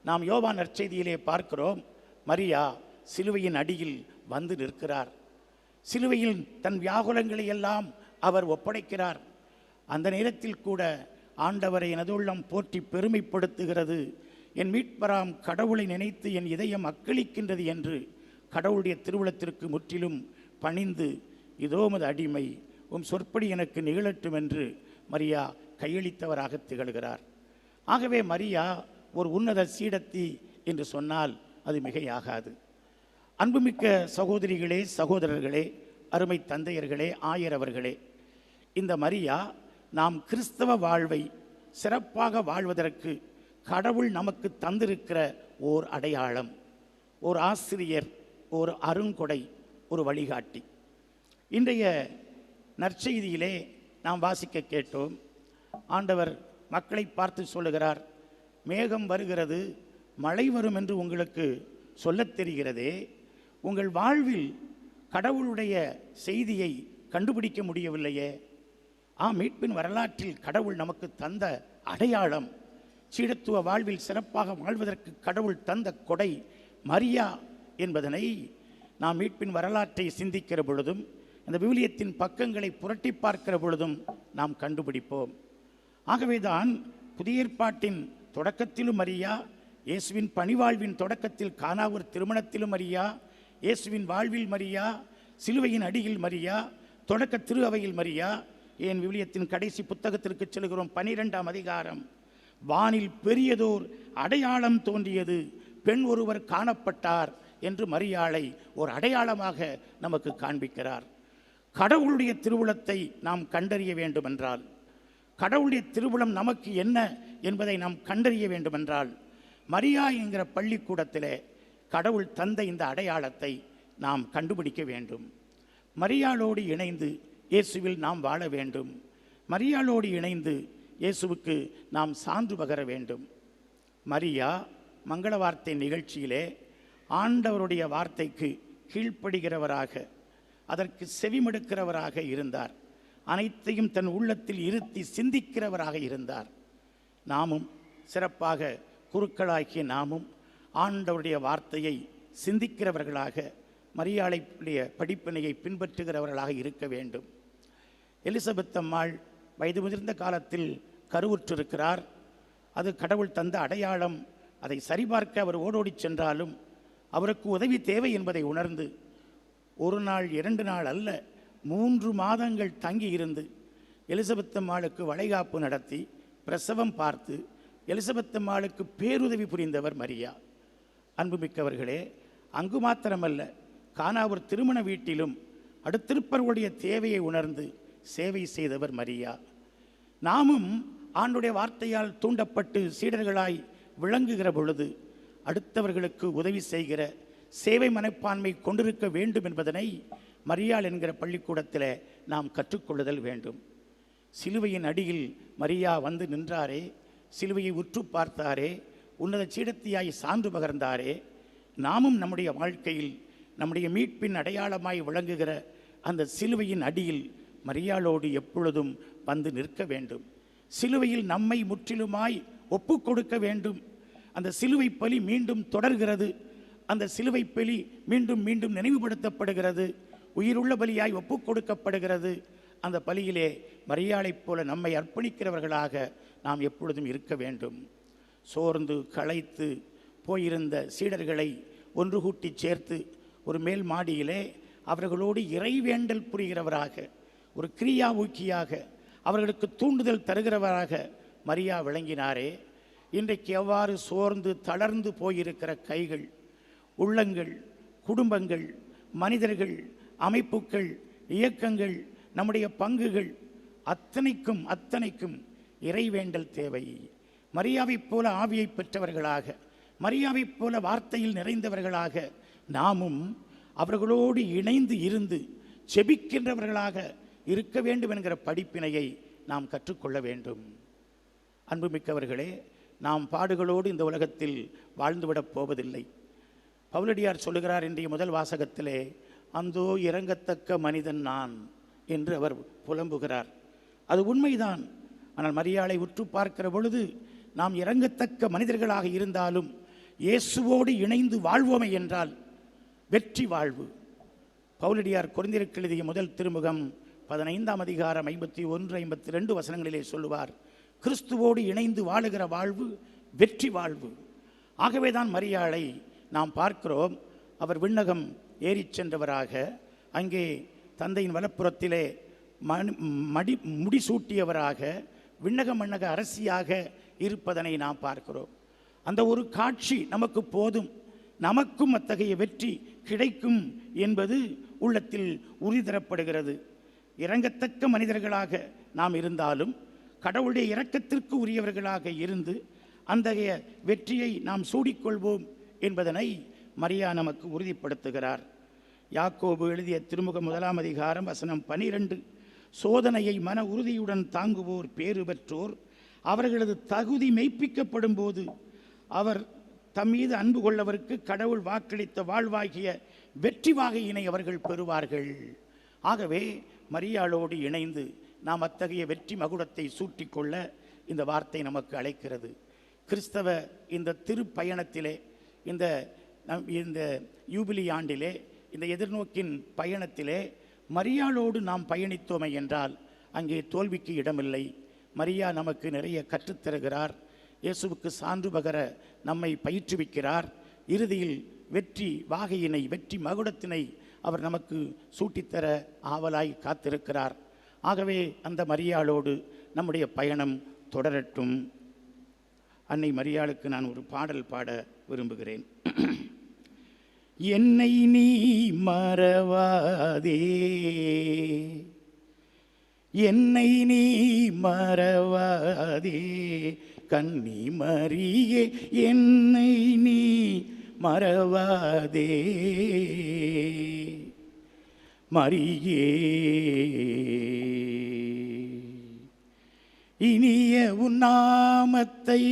நாம் யோவான் நற்செய்தியிலே பார்க்கிறோம், மரியா சிலுவையின் அடியில் வந்து நிற்கிறார். சிலுவையில் தன் வியாகுலங்களை எல்லாம் அவர் ஒப்படைக்கிறார். அந்த நேரத்தில் கூட ஆண்டவரை எனதுள்ளம் போற்றி பெருமைப்படுத்துகிறது. என் மீட்பராம் கடவுளை நினைத்து என் இதயம் அக்களிக்கின்றது என்று கடவுளுடைய திருவுளத்திற்கு முற்றிலும் பணிந்து, இதோ உமது அடிமை, உம் சொற்படி எனக்கு நிகழட்டும் என்று மரியா கையளித்தவராக திகழ்கிறார். ஆகவே மரியா ஒரு உன்னத சீடத்தி என்று சொன்னால் அது மிகையாகாது. அன்புமிக்க சகோதரிகளே, சகோதரர்களே, அருமை தந்தையர்களே, ஆயரவர்களே, இந்த மரியா நாம் கிறிஸ்தவ வாழ்வை சிறப்பாக வாழ்வதற்கு கடவுள் நமக்கு தந்திருக்கிற ஓர் அடையாளம், ஓர் ஆசிரியர், ஒரு அருங்கொடை, ஒரு வழிகாட்டி. இன்றைய நற்செய்தியிலே நாம் வாசிக்க கேட்டோம். ஆண்டவர் மக்களை பார்த்து சொல்லுகிறார், மேகம் வருகிறது, மழை வரும் என்று உங்களுக்கு சொல்லத் தெரிகிறதே, உங்கள் வாழ்வில் கடவுளுடைய செய்தியை கண்டுபிடிக்க முடியவில்லையே. மீட்பின் வரலாற்றில் கடவுள் நமக்கு தந்த அடையாளம், சீடத்துவ வாழ்வில் சிறப்பாக வாழ்வதற்கு கடவுள் தந்த கொடை மரியா என்பதனை நாம் மீட்பின் வரலாற்றை சிந்திக்கிற பொழுதும், அந்த விவிலியத்தின் பக்கங்களை புரட்டி பார்க்கிற பொழுதும் நாம் கண்டுபிடிப்போம். ஆகவேதான் புதிய ஏற்பாட்டின் தொடக்கத்திலும் மரியா, இயேசுவின் பணிவாழ்வின் தொடக்கத்தில் கானாவூர் திருமணத்திலும் மரியா, இயேசுவின் வாழ்வில் மரியா, சிலுவையின் அடியில் மரியா, தொடக்க திரு அவையில் மரியா, ஏன் விவிலியத்தின் கடைசி புத்தகத்திற்கு செல்கிறோம், 12ஆம் அதிகாரம், வானில் பெரியதோர் அடையாளம் தோன்றியது, பெண் ஒருவர் காணப்பட்டார் என்று மரியாளை ஒரு அடையாளமாக நமக்கு காண்பிக்கிறார். கடவுளுடைய திருவுளத்தை நாம் கண்டறிய வேண்டுமென்றால், கடவுளுடைய திருவுளம் நமக்கு என்ன என்பதை நாம் கண்டறிய வேண்டுமென்றால், மரியா என்கிற பள்ளிக்கூடத்திலே கடவுள் தந்த இந்த அடையாளத்தை நாம் கண்டுபிடிக்க வேண்டும். மரியாளோடு இணைந்து இயேசுவில் நாம் வாழ வேண்டும். மரியாளோடு இணைந்து இயேசுவுக்கு நாம் சான்று பகர வேண்டும். மரியா மங்கள வார்த்தை நிகழ்ச்சியிலே ஆண்டவருடைய வார்த்தைக்கு கீழ்ப்படுகிறவராக, அதற்கு செவிமடுக்கிறவராக இருந்தார். அனைத்தையும் தன் உள்ளத்தில் இருத்தி சிந்திக்கிறவராக இருந்தார். நாமும் சிறப்பாக குருக்களாகிய நாமும் ஆண்டவருடைய வார்த்தையை சிந்திக்கிறவர்களாக, மரியாளுடைய படிப்பினையை பின்பற்றுகிறவர்களாக இருக்க வேண்டும். எலிசபெத் அம்மாள் வயது முதிர்ந்த காலத்தில் கருவுற்றிருக்கிறார். அது கடவுள் தந்த அடையாளம். அதை சரிபார்க்க அவர் ஓடோடி சென்றாலும் அவருக்கு உதவி தேவை என்பதை உணர்ந்து 1 நாள் 2 நாள் அல்ல, 3 மாதங்கள் தங்கி இருந்து எலிசபெத் அம்மாளுக்கு வளைகாப்பு நடத்தி பிரசவம் பார்த்து எலிசபெத் அம்மாளுக்கு பேருதவி புரிந்தவர் மரியா. அன்புமிக்கவர்களே, அங்கு மாத்திரமல்ல, கானாவூர் திருமண வீட்டிலும் அடுத்திருப்பவர்களுடைய தேவையை உணர்ந்து சேவை செய்தவர் மரியா. நாமும் ஆண்டுடைய வார்த்தையால் தூண்டப்பட்டு சீடர்களாய் விளங்குகிற பொழுது அடுத்தவர்களுக்கு உதவி செய்கிற சேவை மனப்பான்மை கொண்டிருக்க வேண்டும் என்பதனை மரியாள் என்கிற பள்ளிக்கூடத்தில் நாம் கற்றுக்கொள்ளுதல் வேண்டும். சிலுவையின் அடியில் மரியா வந்து நின்றாரே, சிலுவையை உற்று பார்த்தாரே, உன்னத சீடத்தியாய் சான்று பகர்ந்தாரே. நாமும் நம்முடைய வாழ்க்கையில் நம்முடைய மீட்பின் அடையாளமாய் விளங்குகிற அந்த சிலுவையின் அடியில் மரியாளோடு எப்பொழுதும் வந்து நிற்க வேண்டும். சிலுவையில் நம்மை முற்றிலுமாய் ஒப்பு கொடுக்க வேண்டும். அந்த சிலுவை பலி மீண்டும் தொடர்கிறது. அந்த சிலுவை பலி மீண்டும் மீண்டும் நினைவுபடுத்தப்படுகிறது. உயிருள்ள பலியாய் ஒப்பு கொடுக்கப்படுகிறது. அந்த பலியிலே மரியாளைப் போல நம்மை அர்ப்பணிக்கிறவர்களாக நாம் எப்பொழுதும் இருக்க வேண்டும். சோர்ந்து களைத்து போயிருந்த சீடர்களை ஒன்று கூட்டி சேர்த்து ஒரு மேல் மாடியிலே அவர்களோடு இறைவேண்டல் புரிகிறவராக, ஒரு கிரியா ஊக்கியாக, அவர்களுக்கு தூண்டுதல் தருகிறவராக மரியா விளங்கினாரே. இன்றைக்கு எவ்வாறு சோர்ந்து தளர்ந்து போயிருக்கிற கைகள், உள்ளங்கள், குடும்பங்கள், மனிதர்கள், அமைப்புகள், இயக்கங்கள், நம்முடைய பங்குகள் அத்தனைக்கும் இறைவேண்டல் தேவை. மரியாவைப் போல ஆவியை பெற்றவர்களாக, மரியாவைப் போல வார்த்தையில் நிறைந்தவர்களாக நாமும் அவர்களோடு இணைந்து இருந்து செபிக்கின்றவர்களாக இருக்க வேண்டும் என்கிற படிப்பினையை நாம் கற்றுக்கொள்ள வேண்டும். அன்புமிக்கவர்களே, நாம் பாடுகளோடு இந்த உலகத்தில் வாழ்ந்துவிடப் போவதில்லை. பவுலடியார் சொல்லுகிறார் இன்றைய முதல் வாசகத்திலே, அந்தோ இறங்கத்தக்க மனிதன் நான் என்று அவர் புலம்புகிறார். அது உண்மைதான். ஆனால் மரியாளை உற்று பார்க்கிற பொழுது நாம் இறங்கத்தக்க மனிதர்களாக இருந்தாலும் இயேசுவோடு இணைந்து வாழ்வோமே என்றால் வெற்றி வாழ்வு. பவுலடியார் கொரிந்தியருக்கு எழுதிய முதல் திருமுகம் 15ஆம் அதிகாரம் 51, 52 வசனங்களிலே சொல்லுவார், கிறிஸ்துவோடு இணைந்து வாழுகிற வாழ்வு வெற்றி வாழ்வு. ஆகவேதான் மரியாளை நாம் பார்க்கிறோம். அவர் விண்ணகம் ஏறிச் சென்றவராக, அங்கே தந்தையின் வலப்புறத்திலே முடிசூட்டியவராக, விண்ணக மண்ணக அரசியாக இருப்பதனை நாம் பார்க்கிறோம். அந்த ஒரு காட்சி நமக்கு போதும். நமக்கும் அத்தகைய வெற்றி கிடைக்கும் என்பது உள்ளத்தில் உறுதி தரப்படுகிறது. இரங்கத்தக்க மனிதர்களாக நாம் இருந்தாலும் கடவுளுடைய இரக்கத்திற்கு உரியவர்களாக இருந்து அத்தகைய வெற்றியை நாம் சூடிக்கொள்வோம் என்பதனை மரியா நமக்கு உறுதிப்படுத்துகிறார். யாக்கோபு எழுதிய திருமுகம் 1 அதிகாரம் வசனம் 12, சோதனையை மன உறுதியுடன் தாங்குவோர் பேறு பெற்றோர், அவர்களது தகுதி மெய்ப்பிக்கப்படும் போது அவர் தம்மீது அன்பு கொள்ளவருக்கு கடவுள் வாக்களித்த வாழ்வாகிய வெற்றி வாகையினை அவர்கள் பெறுவார்கள். ஆகவே மரியாளோடு இணைந்து நாம் அத்தகைய வெற்றி மகுடத்தை சூட்டிக்கொள்ள இந்த வார்த்தை நமக்கு அழைக்கிறது. கிறிஸ்தவ இந்த திருப்பயணத்திலே, இந்த யூபிலி ஆண்டிலே, இந்த எதிர்நோக்கின் பயணத்திலே மரியாளோடு நாம் பயணித்தோமே என்றால் அங்கே தோல்விக்கு இடமில்லை. மரியா நமக்கு நிறைய கற்றுத்தருகிறார். இயேசுவுக்கு சான்று பகர நம்மை பயிற்றுவிக்கிறார். இறுதியில் வெற்றி வாகையினை, வெற்றி மகுடத்தினை அவர் நமக்கு சூட்டித்தர ஆவலாய் காத்திருக்கிறார். ஆகவே அந்த மரியாளோடு நம்முடைய பயணம் தொடரட்டும். அன்னை மரியாளுக்கு நான் ஒரு பாடல் பாட விரும்புகிறேன். என்னை நீ மறவாதே, என்னை நீ மறவாதே கன்னி மரியே, என்னை நீ மறவாதே மரியே. இனிய உன்னாமத்தை,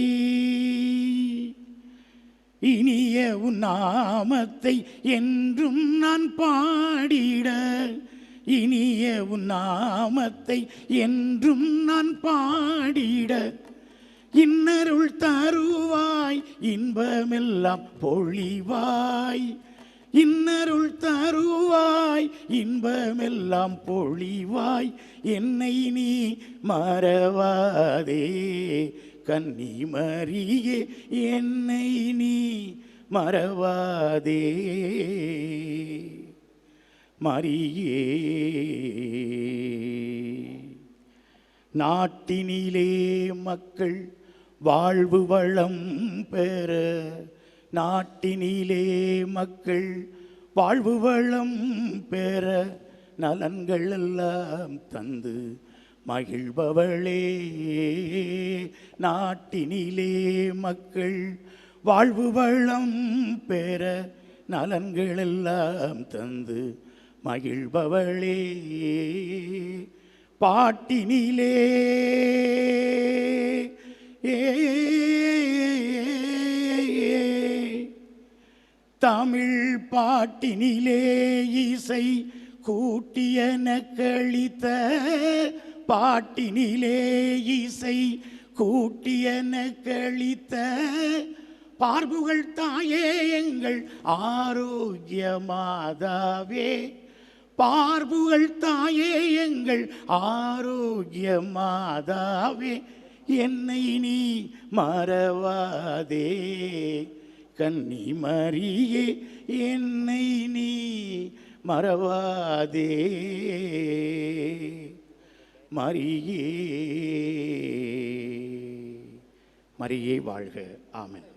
இனிய உன்னாமத்தை என்றும் நான் பாடிட, இனிய உன்னாமத்தை என்றும் நான் பாடிட, இன்னருள் தருவாய் இன்பமெல்லாம் பொழிவாய், இன்னருள் தருவாய் இன்பமெல்லாம் பொழிவாய், என்னை நீ மறவாதே கன்னி மரியே, என்னை நீ மறவாதே மரியே. நாட்டினிலே மக்கள் வாழ்வு வளம் பெற, நாட்டினிலே மக்கள் வாழ்வு வளம் பெற, நலன்கள் எல்லாம் தந்து மகிழ்பவளே. நாட்டினிலே மக்கள் வாழ்வு வளம் பெற, நலன்கள் எல்லாம் தந்து மகிழ்பவளே. பாட்டினிலே தமிழ் பாட்டினிலே இசை கூட்டியன கழித்த, பாட்டினிலே இசை கூட்டியன கழித்த, பார்ப்புகள் தாயே எங்கள் ஆரோக்கிய மாதாவே, பார்ப்புகள் தாயே எங்கள் ஆரோக்கிய மாதாவே, என்னை நீ மறவாதே கன்னி மரியே, என்னை நீ மறவாதே மரியே. மரியே வாழ்க. ஆமென்.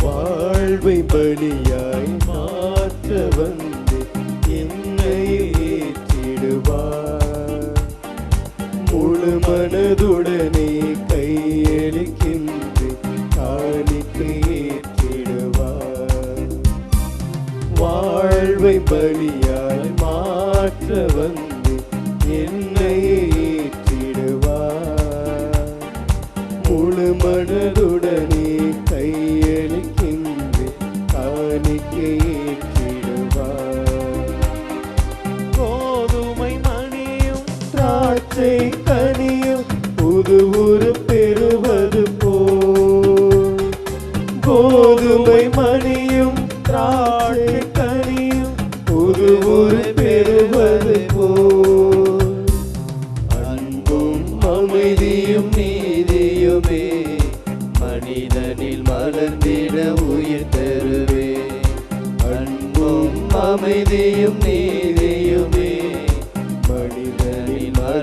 வாழ்வை பலியாய் மாற்ற வந்து என்னை ஏற்றிடுவார், முழு மனதுடனே கையளிக்கின்ற காணிக்கை ஏற்றிடுவார். வாழ்வை பலியாய் மாற்ற வந்து என்னை ஏற்றிடுவார், முழு மனதுடனே கையளிக்கின்ற காணிக்கை ஏற்றிடுவார். கோதுமை மணியும் திராட்சை கனியும் புது உரு பெறுவது போல், கோதுமை மணியும் திராட்சை கனியும் புது உரு பெறுவது போல்,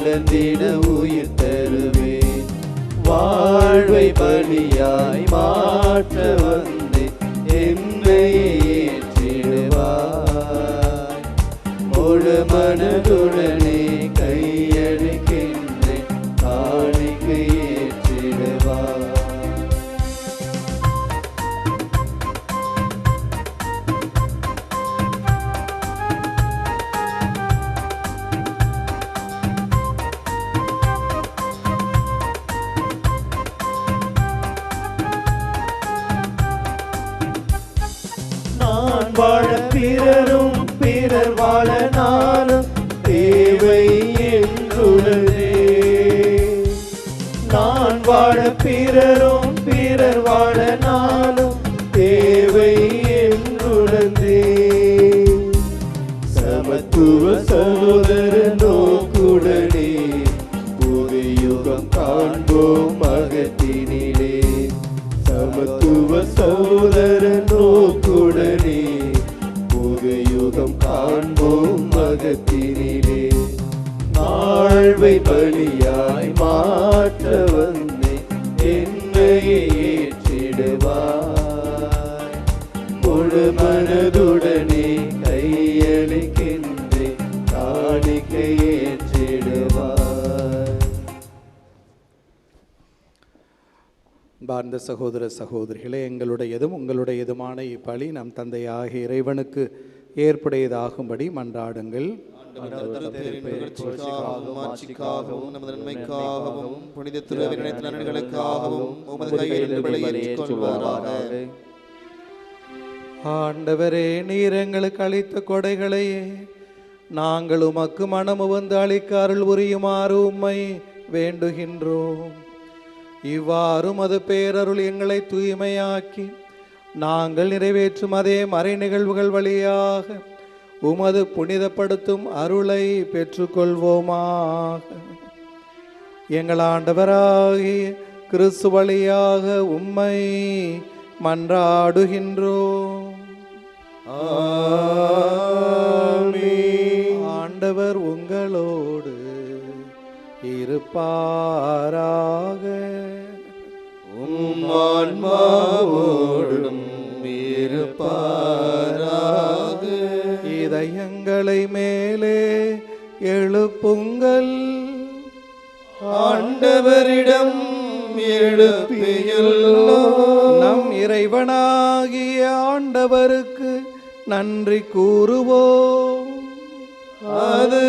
நடந்திட உயிர் தருவேன். வாழ்வை பலியாய் மாற்ற வந்து என்னை ஏற்றிடுவாய். முழு மனதுடனே கையெழுக்கின்றேன், காணிக்கை ஏற்றிடுவாய். நான் வாழ பிறரும் பிறர் வாழ நானும் தேவை என்றுள்ளதே. நான் வாழ பிறரும் பிறர் வாழ நானும் தேவை என்றுள்ளதே. சமத்துவ சகோதர நோக்குடனே புது யுகம் காண்போம் மகத்தினிலே. சமத்துவ சகோதர நோக்குடனே புது யுகம் காண்போம் மகத்தினிலே. வாழ்வை பலியாய் மாற்ற வந்து என்னையே ஏற்றிடுவாய். முழு மனதுடனே கையளிக்கின்றேன், காணிக்கை ஏற்றிடுவாய். பார்ந்த சகோதர சகோதரிகளே, எங்களுடையதும் உங்களுடையதுமான இப்பலி நம் தந்தையாகிய இறைவனுக்கு ஏற்புடையதாகும்படி மன்றாடுங்கள். ஆட்சிக்காகவும் நமது நன்மைக்காகவும் புனித திருவினை நலன்களுக்காகவும் உமது கையில் ஏற்றுக்கொள்வாராக. ஆண்டவரே, நீர் எங்களுக்கு அளித்த கொடைகளையே நாங்கள் உமக்கு மனமுவந்து அளிக்க அருள் புரியுமாறு உம்மை வேண்டுகின்றோம். இவ்வாறு மது பேரருள் எங்களை தூய்மையாக்கி நாங்கள் நிறைவேற்றும் அதே மறை நிகழ்வுகள் வழியாக உமது புனிதப்படுத்தும் அருளை பெற்றுக்கொள்வோமாக. எங்கள் ஆண்டவராகிய கிறிஸ்து வழியாக உம்மை மன்றாடுகின்றோம். ஆமென். ஆண்டவர் உங்களோடு இருப்பாராக. உம் ஆன்மாவோடும் இருப்பாராக. இதயங்களை மேலே எழுப்புங்கள். ஆண்டவரிடம் எழுப்பியுள்ளோம். நம் இறைவனாகிய ஆண்டவருக்கு நன்றி கூறுவோம். அது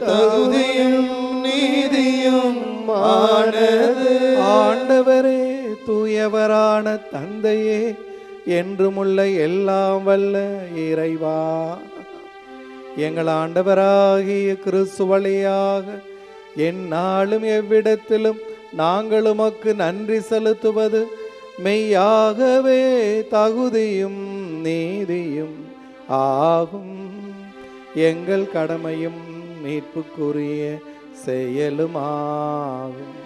தகுதியும் நீதியும் ஆனது. ஆண்டவரே, தூயவரான தந்தையே, என்றுமுள்ள எல்லாம் வல்ல இறைவா, எங்கள் ஆண்டவராகிய கிறிஸ்து வழியாக எந்நாளும் எவ்விடத்திலும் நாங்கள் உமக்கு நன்றி செலுத்துவது மெய்யாகவே தகுதியும் நீதியும் ஆகும். எங்கள் கடமையும் மீட்புக்குரிய செயலுமாகும்.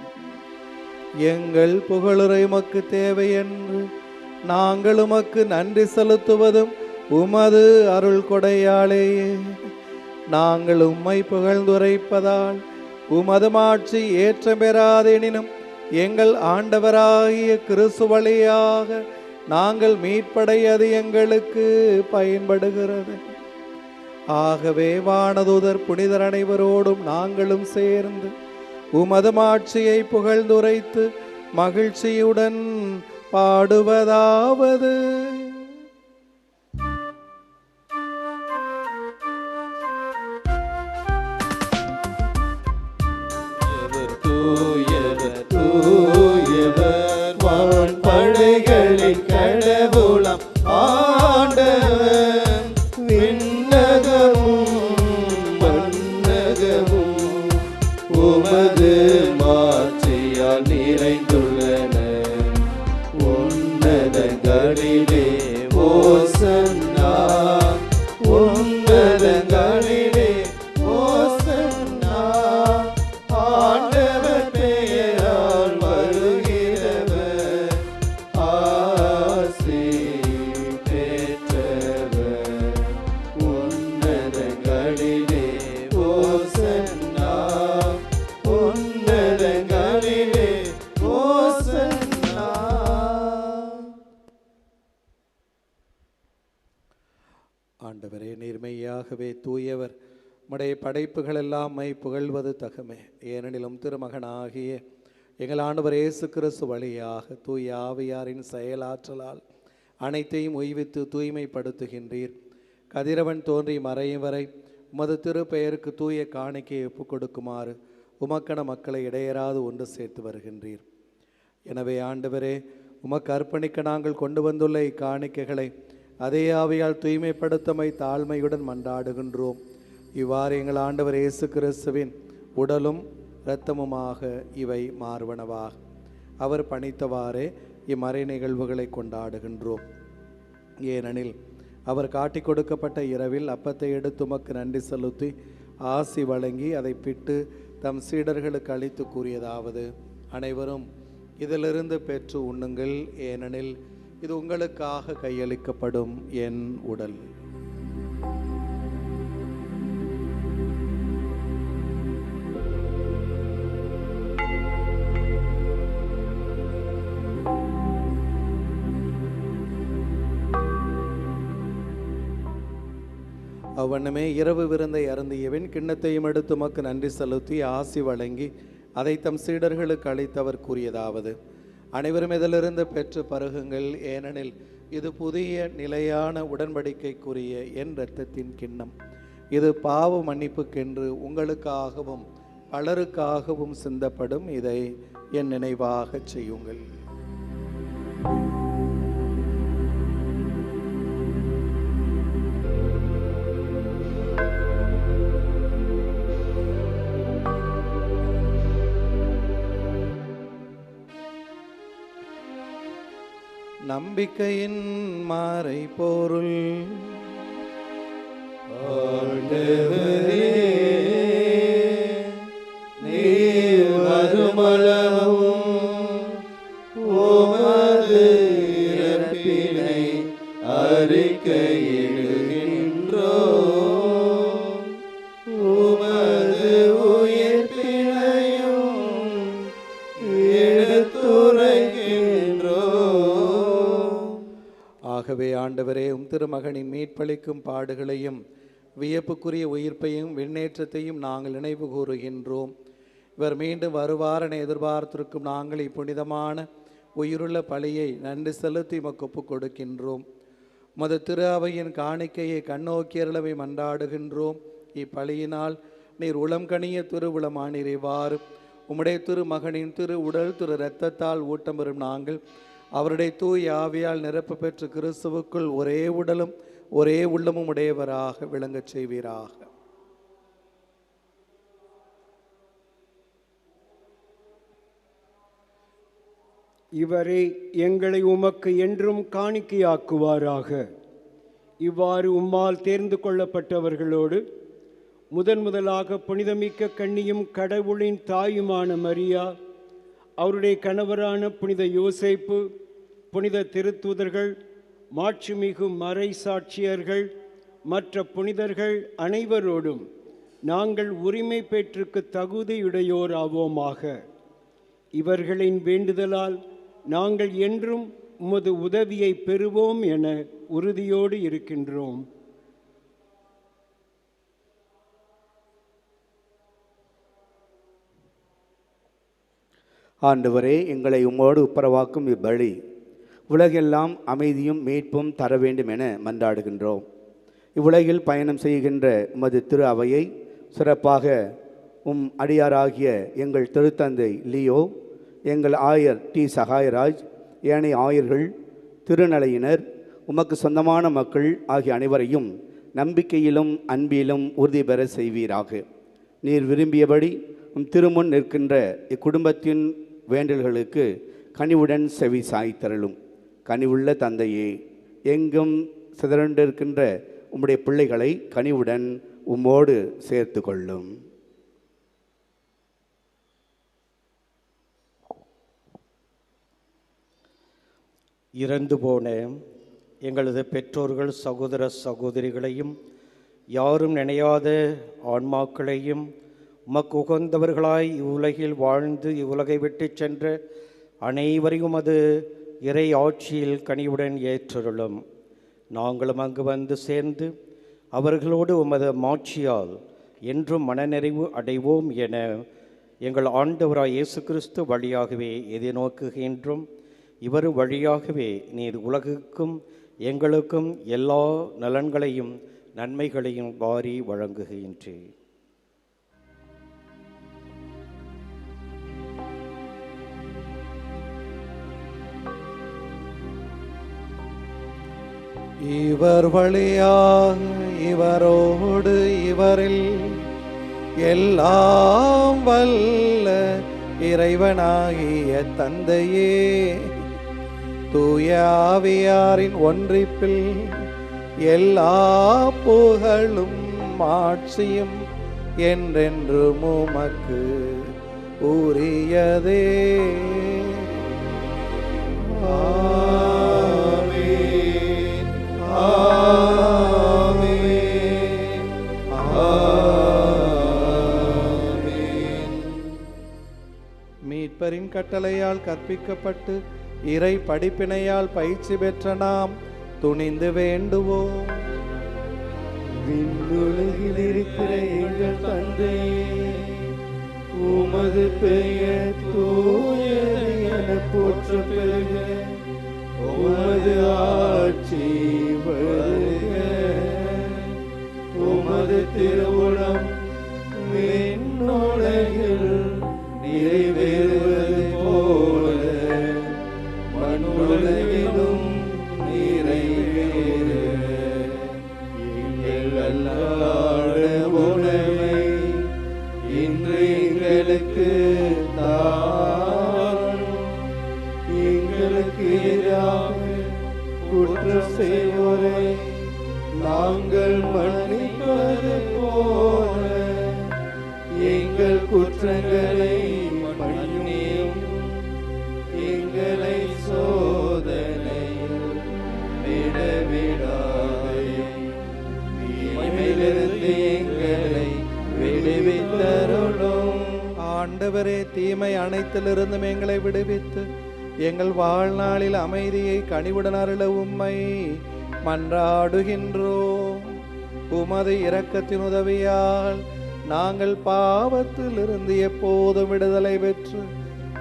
எங்கள் புகழுரை உமக்கு தேவை என்று நாங்கள் உமக்கு நன்றி செலுத்துவதும் உமது அருள் கொடையாலேயே. நாங்கள் உம்மை புகழ்ந்துரைப்பதால் உமது மாட்சி ஏற்றம் பெறாதெனினும் எங்கள் ஆண்டவராகிய கிறிஸ்து வழியாக நாங்கள் மீட்படையது எங்களுக்கு பயன்படுகிறது. ஆகவே வானதூதர் புனிதர் அனைவரோடும் நாங்களும் சேர்ந்து உமது மாட்சியை புகழ்ந்துரைத்து மகிழ்ச்சியுடன் பாடுவதாவது: தூயவர் தூயவர் வான் படைகளின் கடவுளம் ஆண்டவர். விண்ணகமும் மண்ணகமும் உமது மாட்சியால் நிறைந்துள்ளன. உன்னதங்களிலே ஓசன்னா, உன்னதங்களிலே ஓசன்னா. ஆண்டவர் பெயரால் வருகிறவர் ஆசி பெற்றவர். உன்னதங்களிலே ஓசன்னா, மெய்யாகவே தூயவர். உம்முடைய படைப்புகள் எல்லாம் மை புகழ்வது தகுமே. ஏனெனிலும் திருமகனாகிய எங்கள் ஆண்டவர் இயேசு கிறிஸ்து வழியாக தூய ஆவியாரின் செயலாற்றலால் அனைத்தையும் உய்வித்து தூய்மைப்படுத்துகின்றீர். கதிரவன் தோன்றி மறையும் வரை உமது திருப்பெயருக்கு தூய காணிக்கையை ஒப்புக் கொடுக்குமாறு உமக்கன மக்களை இடையராது ஒன்று சேர்த்து வருகின்றீர். எனவே ஆண்டவரே, உமக்கு அர்ப்பணிக்க நாங்கள் கொண்டு வந்துள்ள இக்காணிக்கைகளை அதே ஆவியால் தூய்மைப்படுத்தமை தாழ்மையுடன் மன்றாடுகின்றோம். இவ்வாறு எங்கள் ஆண்டவர் இயேசு கிறிஸ்துவின் உடலும் இரத்தமுமாக இவை மாறுவனவாக. அவர் பணித்தவாறே இம்மறை நிகழ்வுகளை கொண்டாடுகின்றோம். ஏனெனில் அவர் காட்டிக் கொடுக்கப்பட்ட இரவில் அப்பத்தை எடுத்து உமக்கு நன்றி செலுத்தி ஆசி வழங்கி அதை பிட்டு தம் சீடர்களுக்கு அளித்து கூறியதாவது: அனைவரும் இதிலிருந்து பெற்று உண்ணுங்கள், ஏனெனில் இது உங்களுக்காக கையளிக்கப்படும் என் உடல். அவ்வண்ணமே இரவு விருந்தை அருந்தியவின் கிண்ணத்தையும் எடுத்து உமக்கு நன்றி செலுத்தி ஆசி வழங்கி அதை தம் சீடர்களுக்கு அளித்தவர் கூறியதாவது: அனைவரும் இதிலிருந்து பெற்று பருகுங்கள், ஏனெனில் இது புதிய நிலையான உடன்படிக்கைக்குரிய என் இரத்தத்தின் கிண்ணம். இது பாவ மன்னிப்புக்கென்று உங்களுக்காகவும் பலருக்காகவும் சிந்தப்படும். இதை என் நினைவாக செய்யுங்கள். நம்பிக்கையின் மாறை பொருள். ஆண்டவரே, நீர் வருமளவும் உமது இறப்பினை அறிக்கையிடுகின்றோம். உமது உயிர்ப்பினையும் எடுத்துரைக்கின்றோம். ஆகவே ஆண்டவரே, உம் திருமகனின் மீட்பளிக்கும் பாடுகளையும் வியப்புக்குரிய உயிர்ப்பையும் விண்ணேற்றத்தையும் நாங்கள் நினைவு கூறுகின்றோம். இவர் மீண்டும் வருவாரென எதிர்பார்த்திருக்கும் நாங்கள் இப்புனிதமான உயிருள்ள பலியை நன்றி செலுத்தி உமக்கு ஒப்புக் கொடுக்கின்றோம். உமது திரு அவையின் காணிக்கையை கண்ணோக்கியர்ளவை மன்றாடுகின்றோம். இப்பலியினால் நீர் உளம் கனிய திருவுளமானீர். இவ்வாறு உம்முடைய திருமகனின் திரு உடல் திரு இரத்தத்தால் ஊட்டம் பெறும் நாங்கள் அவருடைய தூய ஆவியால் நிரப்பு பெற்று கிறிஸ்துவுக்குள் ஒரே உடலும் ஒரே உள்ளமும் உடையவராக விளங்கச் செய்வீராக. இவரே எங்களை உமக்கு என்றும் காணிக்கையாக்குவாராக. இவ்வாறு உம்மால் தேர்ந்து கொள்ளப்பட்டவர்களோடு முதலாக புனிதமிக்க கன்னியும் கடவுளின் தாயுமான மரியா, அவருடைய கணவரான புனித யோசேப்பு, புனித திருத்தூதர்கள், மாட்சிமிகு மறை சாட்சியர்கள், மற்ற புனிதர்கள் அனைவரோடும் நாங்கள் உரிமை பெற்றுக்கு தகுதியுடையோர் ஆவோமாக. இவர்களின் வேண்டுதலால் நாங்கள் என்றும் உமது உதவியை பெறுவோம் என உறுதியோடு இருக்கின்றோம். ஆண்டவரே, எங்களை உம்மோடு ஒப்புரவாக்கும் இப்பலி உலகெல்லாம் அமைதியும் மீட்பும் தர வேண்டும் என மன்றாடுகின்றோம். இவ்வுலகில் பயணம் செய்கின்ற உமது திரு அவையை சிறப்பாக உம் அடியாராகிய எங்கள் திருத்தந்தை லியோ, எங்கள் ஆயர் டி சகாயராஜ், ஏனைய ஆயர்கள், திருநலையினர், உமக்கு சொந்தமான மக்கள் ஆகிய அனைவரையும் நம்பிக்கையிலும் அன்பிலும் உறுதி பெற செய்வீராக. நீர் விரும்பியபடி உம் திருமுன் நிற்கின்ற இக்குடும்பத்தின் வேண்டல்களுக்கு கனிவுடன் செவி சாய்த்தருளும். கனிவுள்ள தந்தையே, எங்கும் சிதறண்டிருக்கின்ற உம்முடைய பிள்ளைகளை கனிவுடன் உம்மோடு சேர்த்து கொள்ளும். இறந்து போன எங்களது பெற்றோர்கள், சகோதர சகோதரிகளையும் யாரும் நினையாத ஆன்மாக்களையும் உமக்கு உகந்தவர்களாய் இவ்வுலகில் வாழ்ந்து இவ்வுலகை விட்டு சென்ற அனைவரையும் அது இறை ஆட்சியில் கனிவுடன் ஏற்றருளும். நாங்களும் அங்கு வந்து சேர்ந்து அவர்களோடு உமது மாட்சியால் என்றும் மனநிறைவு அடைவோம் என எங்கள் ஆண்டவராய் இயேசு கிறிஸ்து வழியாகவே எதிர்நோக்குகின்றோம். இவர் வழியாகவே நீர் உலகுக்கும் எங்களுக்கும் எல்லா நலன்களையும் நன்மைகளையும் வாரி வழங்குகின்றீர். இவர் வழியாக இவரோடு இவரில் எல்லாம் வல்ல இறைவனாகிய தந்தையே, தூய ஆவியாரின் ஒன்றிப்பில் எல்லா புகழும் மாட்சியும் என்றென்றும் உமக்கு உரியதே. மீட்பரின் கட்டளையால் கற்பிக்கப்பட்டு இறை படிப்பினையால் பயிற்சி பெற்ற நாம் துணிந்து வேண்டுவோம். விண்ணுலகில் இருக்கிற எங்கள் தந்தையே, உமது பெயர் தூயது என போற்ற பெறுக. உமது ஆட்சி வருக. உமது திருவுளம் விண்ணுலகில் நிறைவேறுவது போல மண்ணுலகிலும் நிறைவேறுக. எங்கள் அன்றாட உணவை இன்று எங்களுக்கு தாரும். எங்களுக்கு எதிராக குற்றம் செய்வோரை நாங்கள் மன்னிப்பது போல எங்கள் குற்றங்களை மன்னியும். எங்களை சோதனையில் விடவிடாதேயும், தீமையிலிருந்து எங்களை விடுவித்தருளும். ஆண்டவரே, தீமை அனைத்திலிருந்தும் எங்களை விடுவித்து எங்கள் வாழ்நாளில் அமைதியை கனிவுடன் அருள உம்மை மன்றாடுகின்றோம். உமது இரக்கத்தின் உதவியால் நாங்கள் பாவத்திலிருந்து எப்போதும் விடுதலை பெற்று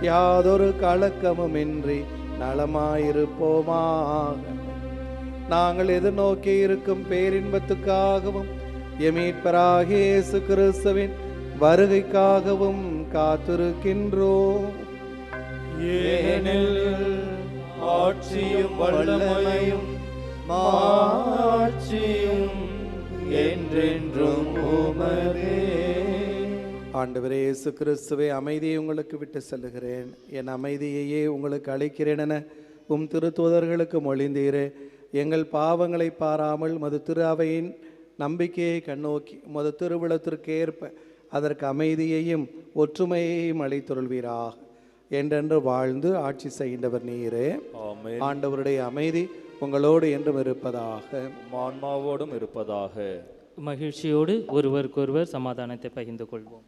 யாதொரு கலக்கமுமின்றி நலமாயிருப்போமாக. நாங்கள் எதிர்நோக்கி இருக்கும் பேரின்பத்துக்காகவும் எமீட்பராகிய இயேசு கிறிஸ்துவின் வருகைக்காகவும் காத்திருக்கின்றோம். ஏனெனில் ஆட்சியும் வல்லமையும் மாட்சியும் என்றென்றும் உமதே. ஆண்டவரே இயேசு கிறிஸ்துவே, அமைதியை உங்களுக்கு விட்டு செல்லுகிறேன், என் அமைதியையே உங்களுக்கு அளிக்கிறேன் என உம் திருத்தூதர்களுக்கு மொழிந்தீரே. எங்கள் பாவங்களை பாராமல் மது திரு அவையின் நம்பிக்கையை கண்ணோக்கி மது திருவிழத்திற்கு ஏற்ப அதற்கு அமைதியையும் ஒற்றுமையையும் அளித்தருள்வீராக. என்றென்று வாழ்ந்து ஆட்சி செய்கின்றவர் நீரே. ஆண்டவருடைய அமைதி உங்களோடு என்றும் இருப்பதாக, ஆன்மாவோடும் இருப்பதாக. மகிழ்ச்சியோடு ஒருவருக்கொருவர் சமாதானத்தை பகிர்ந்து கொள்வோம்.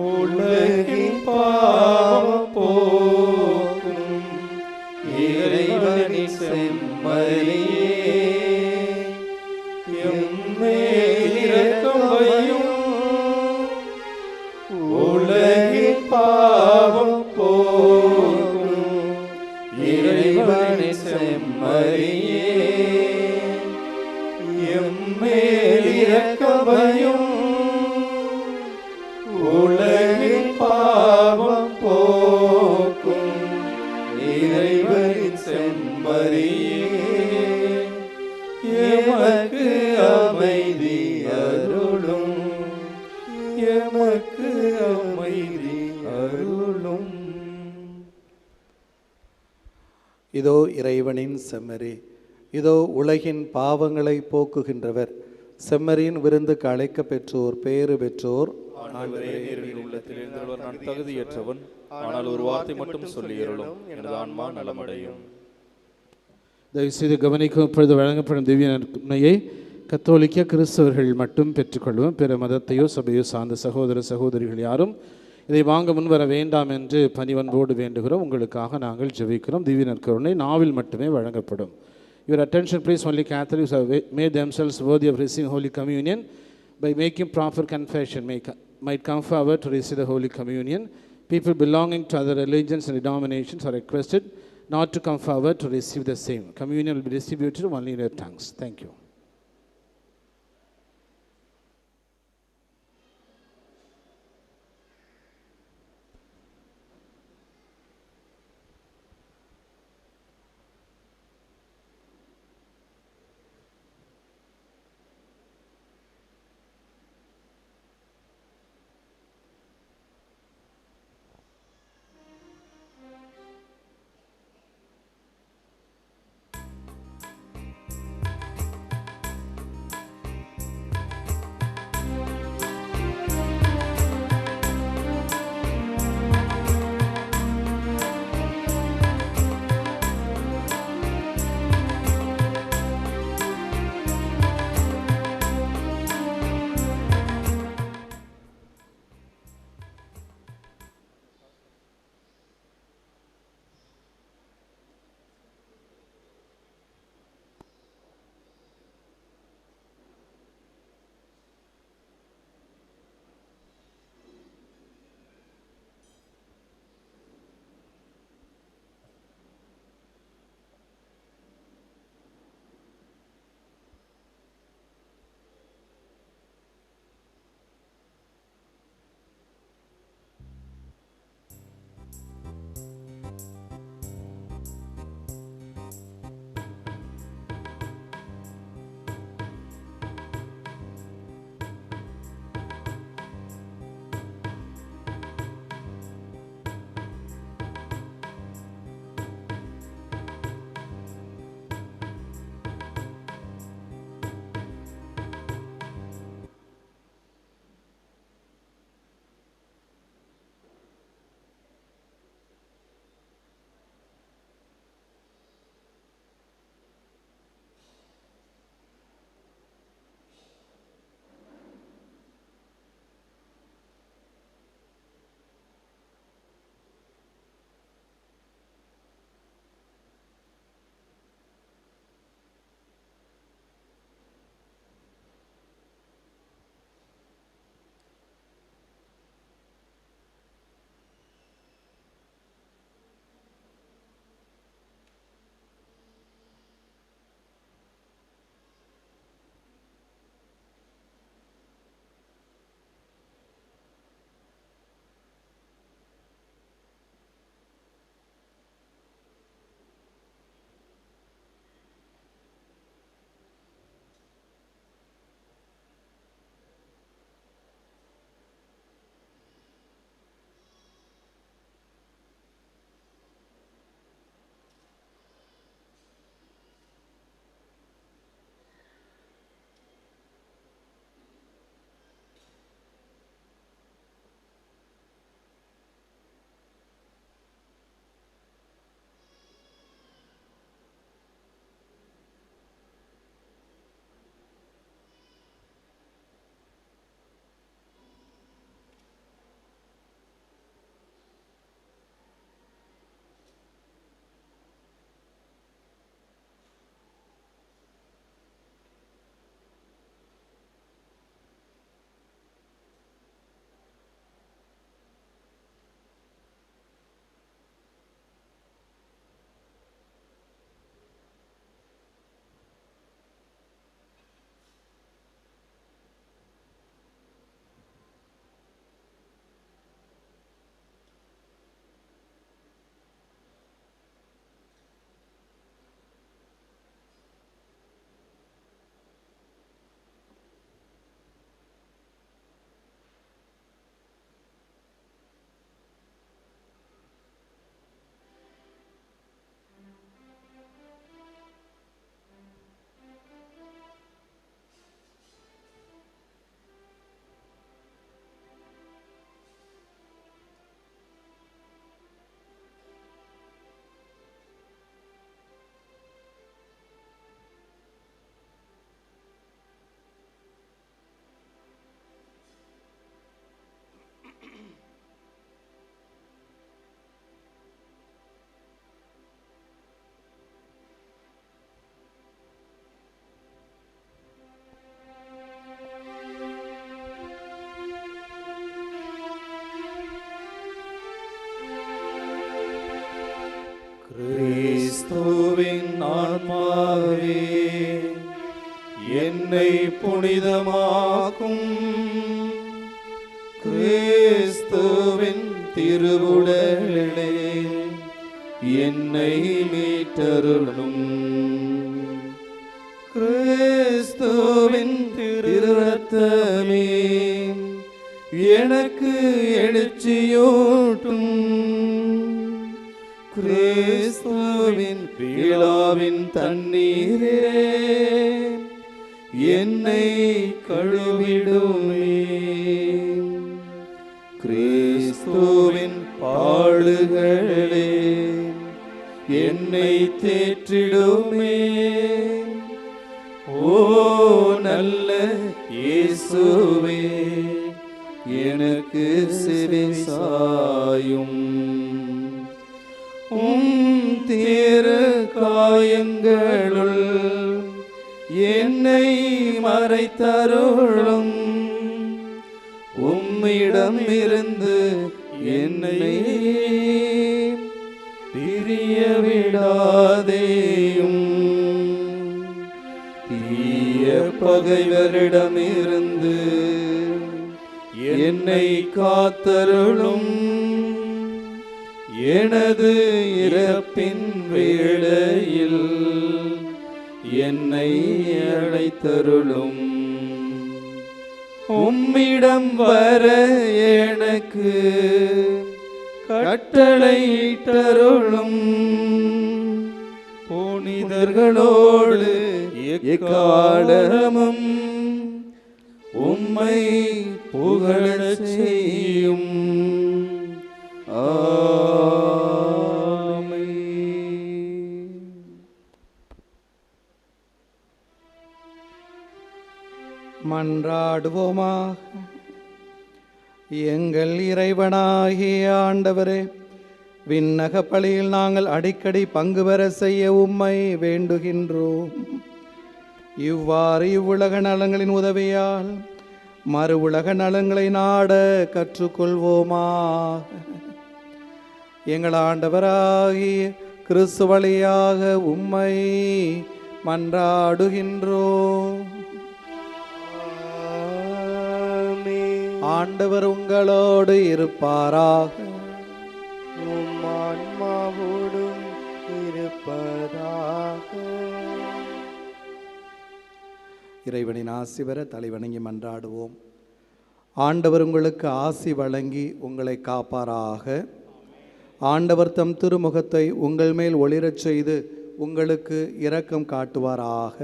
உலகின் பாவம் போக்கும் இறைவனின் செம்மறியே, எம்மேல் இரக்கம் வையும். உலகின் பாவம் போக்கும் இறைவனின் செம்மறியே, எம்மேல் இரக்கம் வையும். உலகின் பாவம் போக்கும் இறைவனின் செம்மறியே, எமக்கு அமைதி அருளும். எமக்கு அமைதி அருளும். இதோ இறைவனின் செம்மறி, இதோ உலகின் பாவங்களை போக்குகின்றவர். செம்மறியின் விருந்துக்கு அழைக்க பெற்றோர் பேறு பெற்றோர். ஆண்டவரே, நீர் என் உள்ளத்தில் எழுந்தருள்வார். நான் தகுதியற்றவன், ஆனால் ஒரு வார்த்தை மட்டும் சொல்லியருளும், எனது ஆன்மா நலமடையும். தயவுசெய்து கவனிக்கும். இப்பொழுது வழங்கப்படும் திவ்ய நன்மையை கத்தோலிக்க கிறிஸ்தவர்கள் மட்டும் பெற்றுக்கொள்வோம். பிற மதத்தையோ சபையோ சார்ந்த சகோதர சகோதரிகள் யாரும் இதை வாங்க முன்வர வேண்டாம் என்று பணிவன்போடு வேண்டுகிறோம். உங்களுக்காக நாங்கள் ஜெபிக்கிறோம். திவ்ய நற்கருணை நாவில் மட்டுமே வழங்கப்படும். Your attention please, only Catholics have made themselves worthy of receiving Holy Communion by making proper confession might come forward to receive the Holy Communion. People belonging to other religions and denominations are requested not to come forward to receive the same. Communion will be distributed only in your tongues. Thank you. என்னை புனிதமாக்கும் கிறிஸ்துவின் திருவுடலே என்னை மீட்டருளும் கிறிஸ்துவின் திருரத்தமே எனக்கு எழுச்சியூட்டும் கிறிஸ்துவின் விழாவின் தண்ணீரே என்னை கழுவிடுமே கிறிஸ்துவின் பாடுகளே என்னை தேற்றிடுமே ஓ நல்ல இயேசுவே எனக்கு செவி சாயும் திரு காயங்களுள் என்னை மறைத்தருளும் உம்மிடம் இருந்து என்னை பிரிய விடாதேயும் தீய பகைவரிடமிருந்து என்னை காத்தருளும் எனது இறப்பின் வேளையில் என்னை அழைத்தருளும் உம்மிடம் வர எனக்கு கட்டளையிட்டருளும் புனிதர்களோடு எக்காலமும் உம்மை புகழச் செய்யும் மன்றாடுவோமாக. எங்கள் இறைவனாகிய ஆண்டவரே, விண்ணக பலியில் நாங்கள் அடிக்கடி பங்கு பெற செய்ய உம்மை வேண்டுகின்றோம். இவ்வாறு இவ்வுலக நலங்களின் உதவியால் மறு உலக நலங்களை நாட கற்றுக்கொள்வோமாக. எங்கள் ஆண்டவராகிய கிறிஸ்து வழியாக உம்மை மன்றாடுகின்றோம். ஆண்டவர் உங்களோடு இருப்பாராக. உம் ஆன்மாவோடும் இருப்பதாக. இறைவனின் ஆசி பெற தலைவணங்கி மன்றாடுவோம். ஆண்டவர் உங்களுக்கு ஆசி வழங்கி உங்களை காப்பாராக. ஆண்டவர் தம் திருமுகத்தை உங்கள் மேல் ஒளிரச் செய்து உங்களுக்கு இரக்கம் காட்டுவாராக.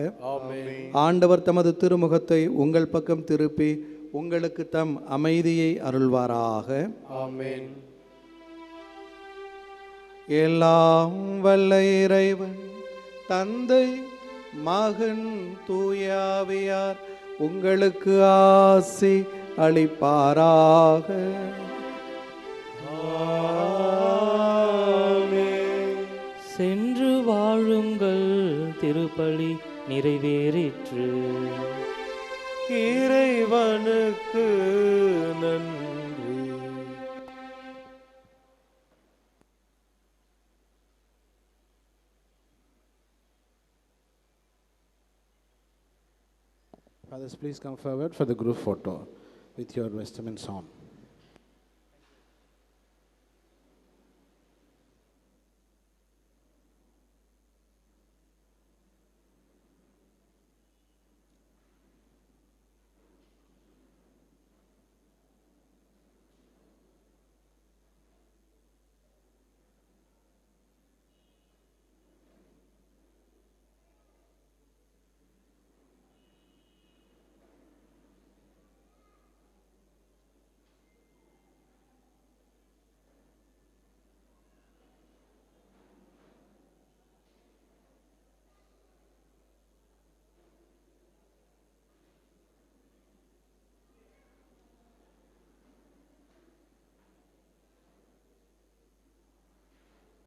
ஆண்டவர் தமது திருமுகத்தை உங்கள் பக்கம் திருப்பி உங்களுக்கு தம் அமைதியை அருள்வாராக. ஆமென். எல்லாம் வல்ல இறைவன் தந்தை மகன் தூயாவியார் உங்களுக்கு ஆசி அளிப்பாராக. சென்று வாழுங்கள், திருப்பலி நிறைவேறிற்று. இறைவனுக்கு நன்றி. Fathers, please come forward for the group photo with your vestments on.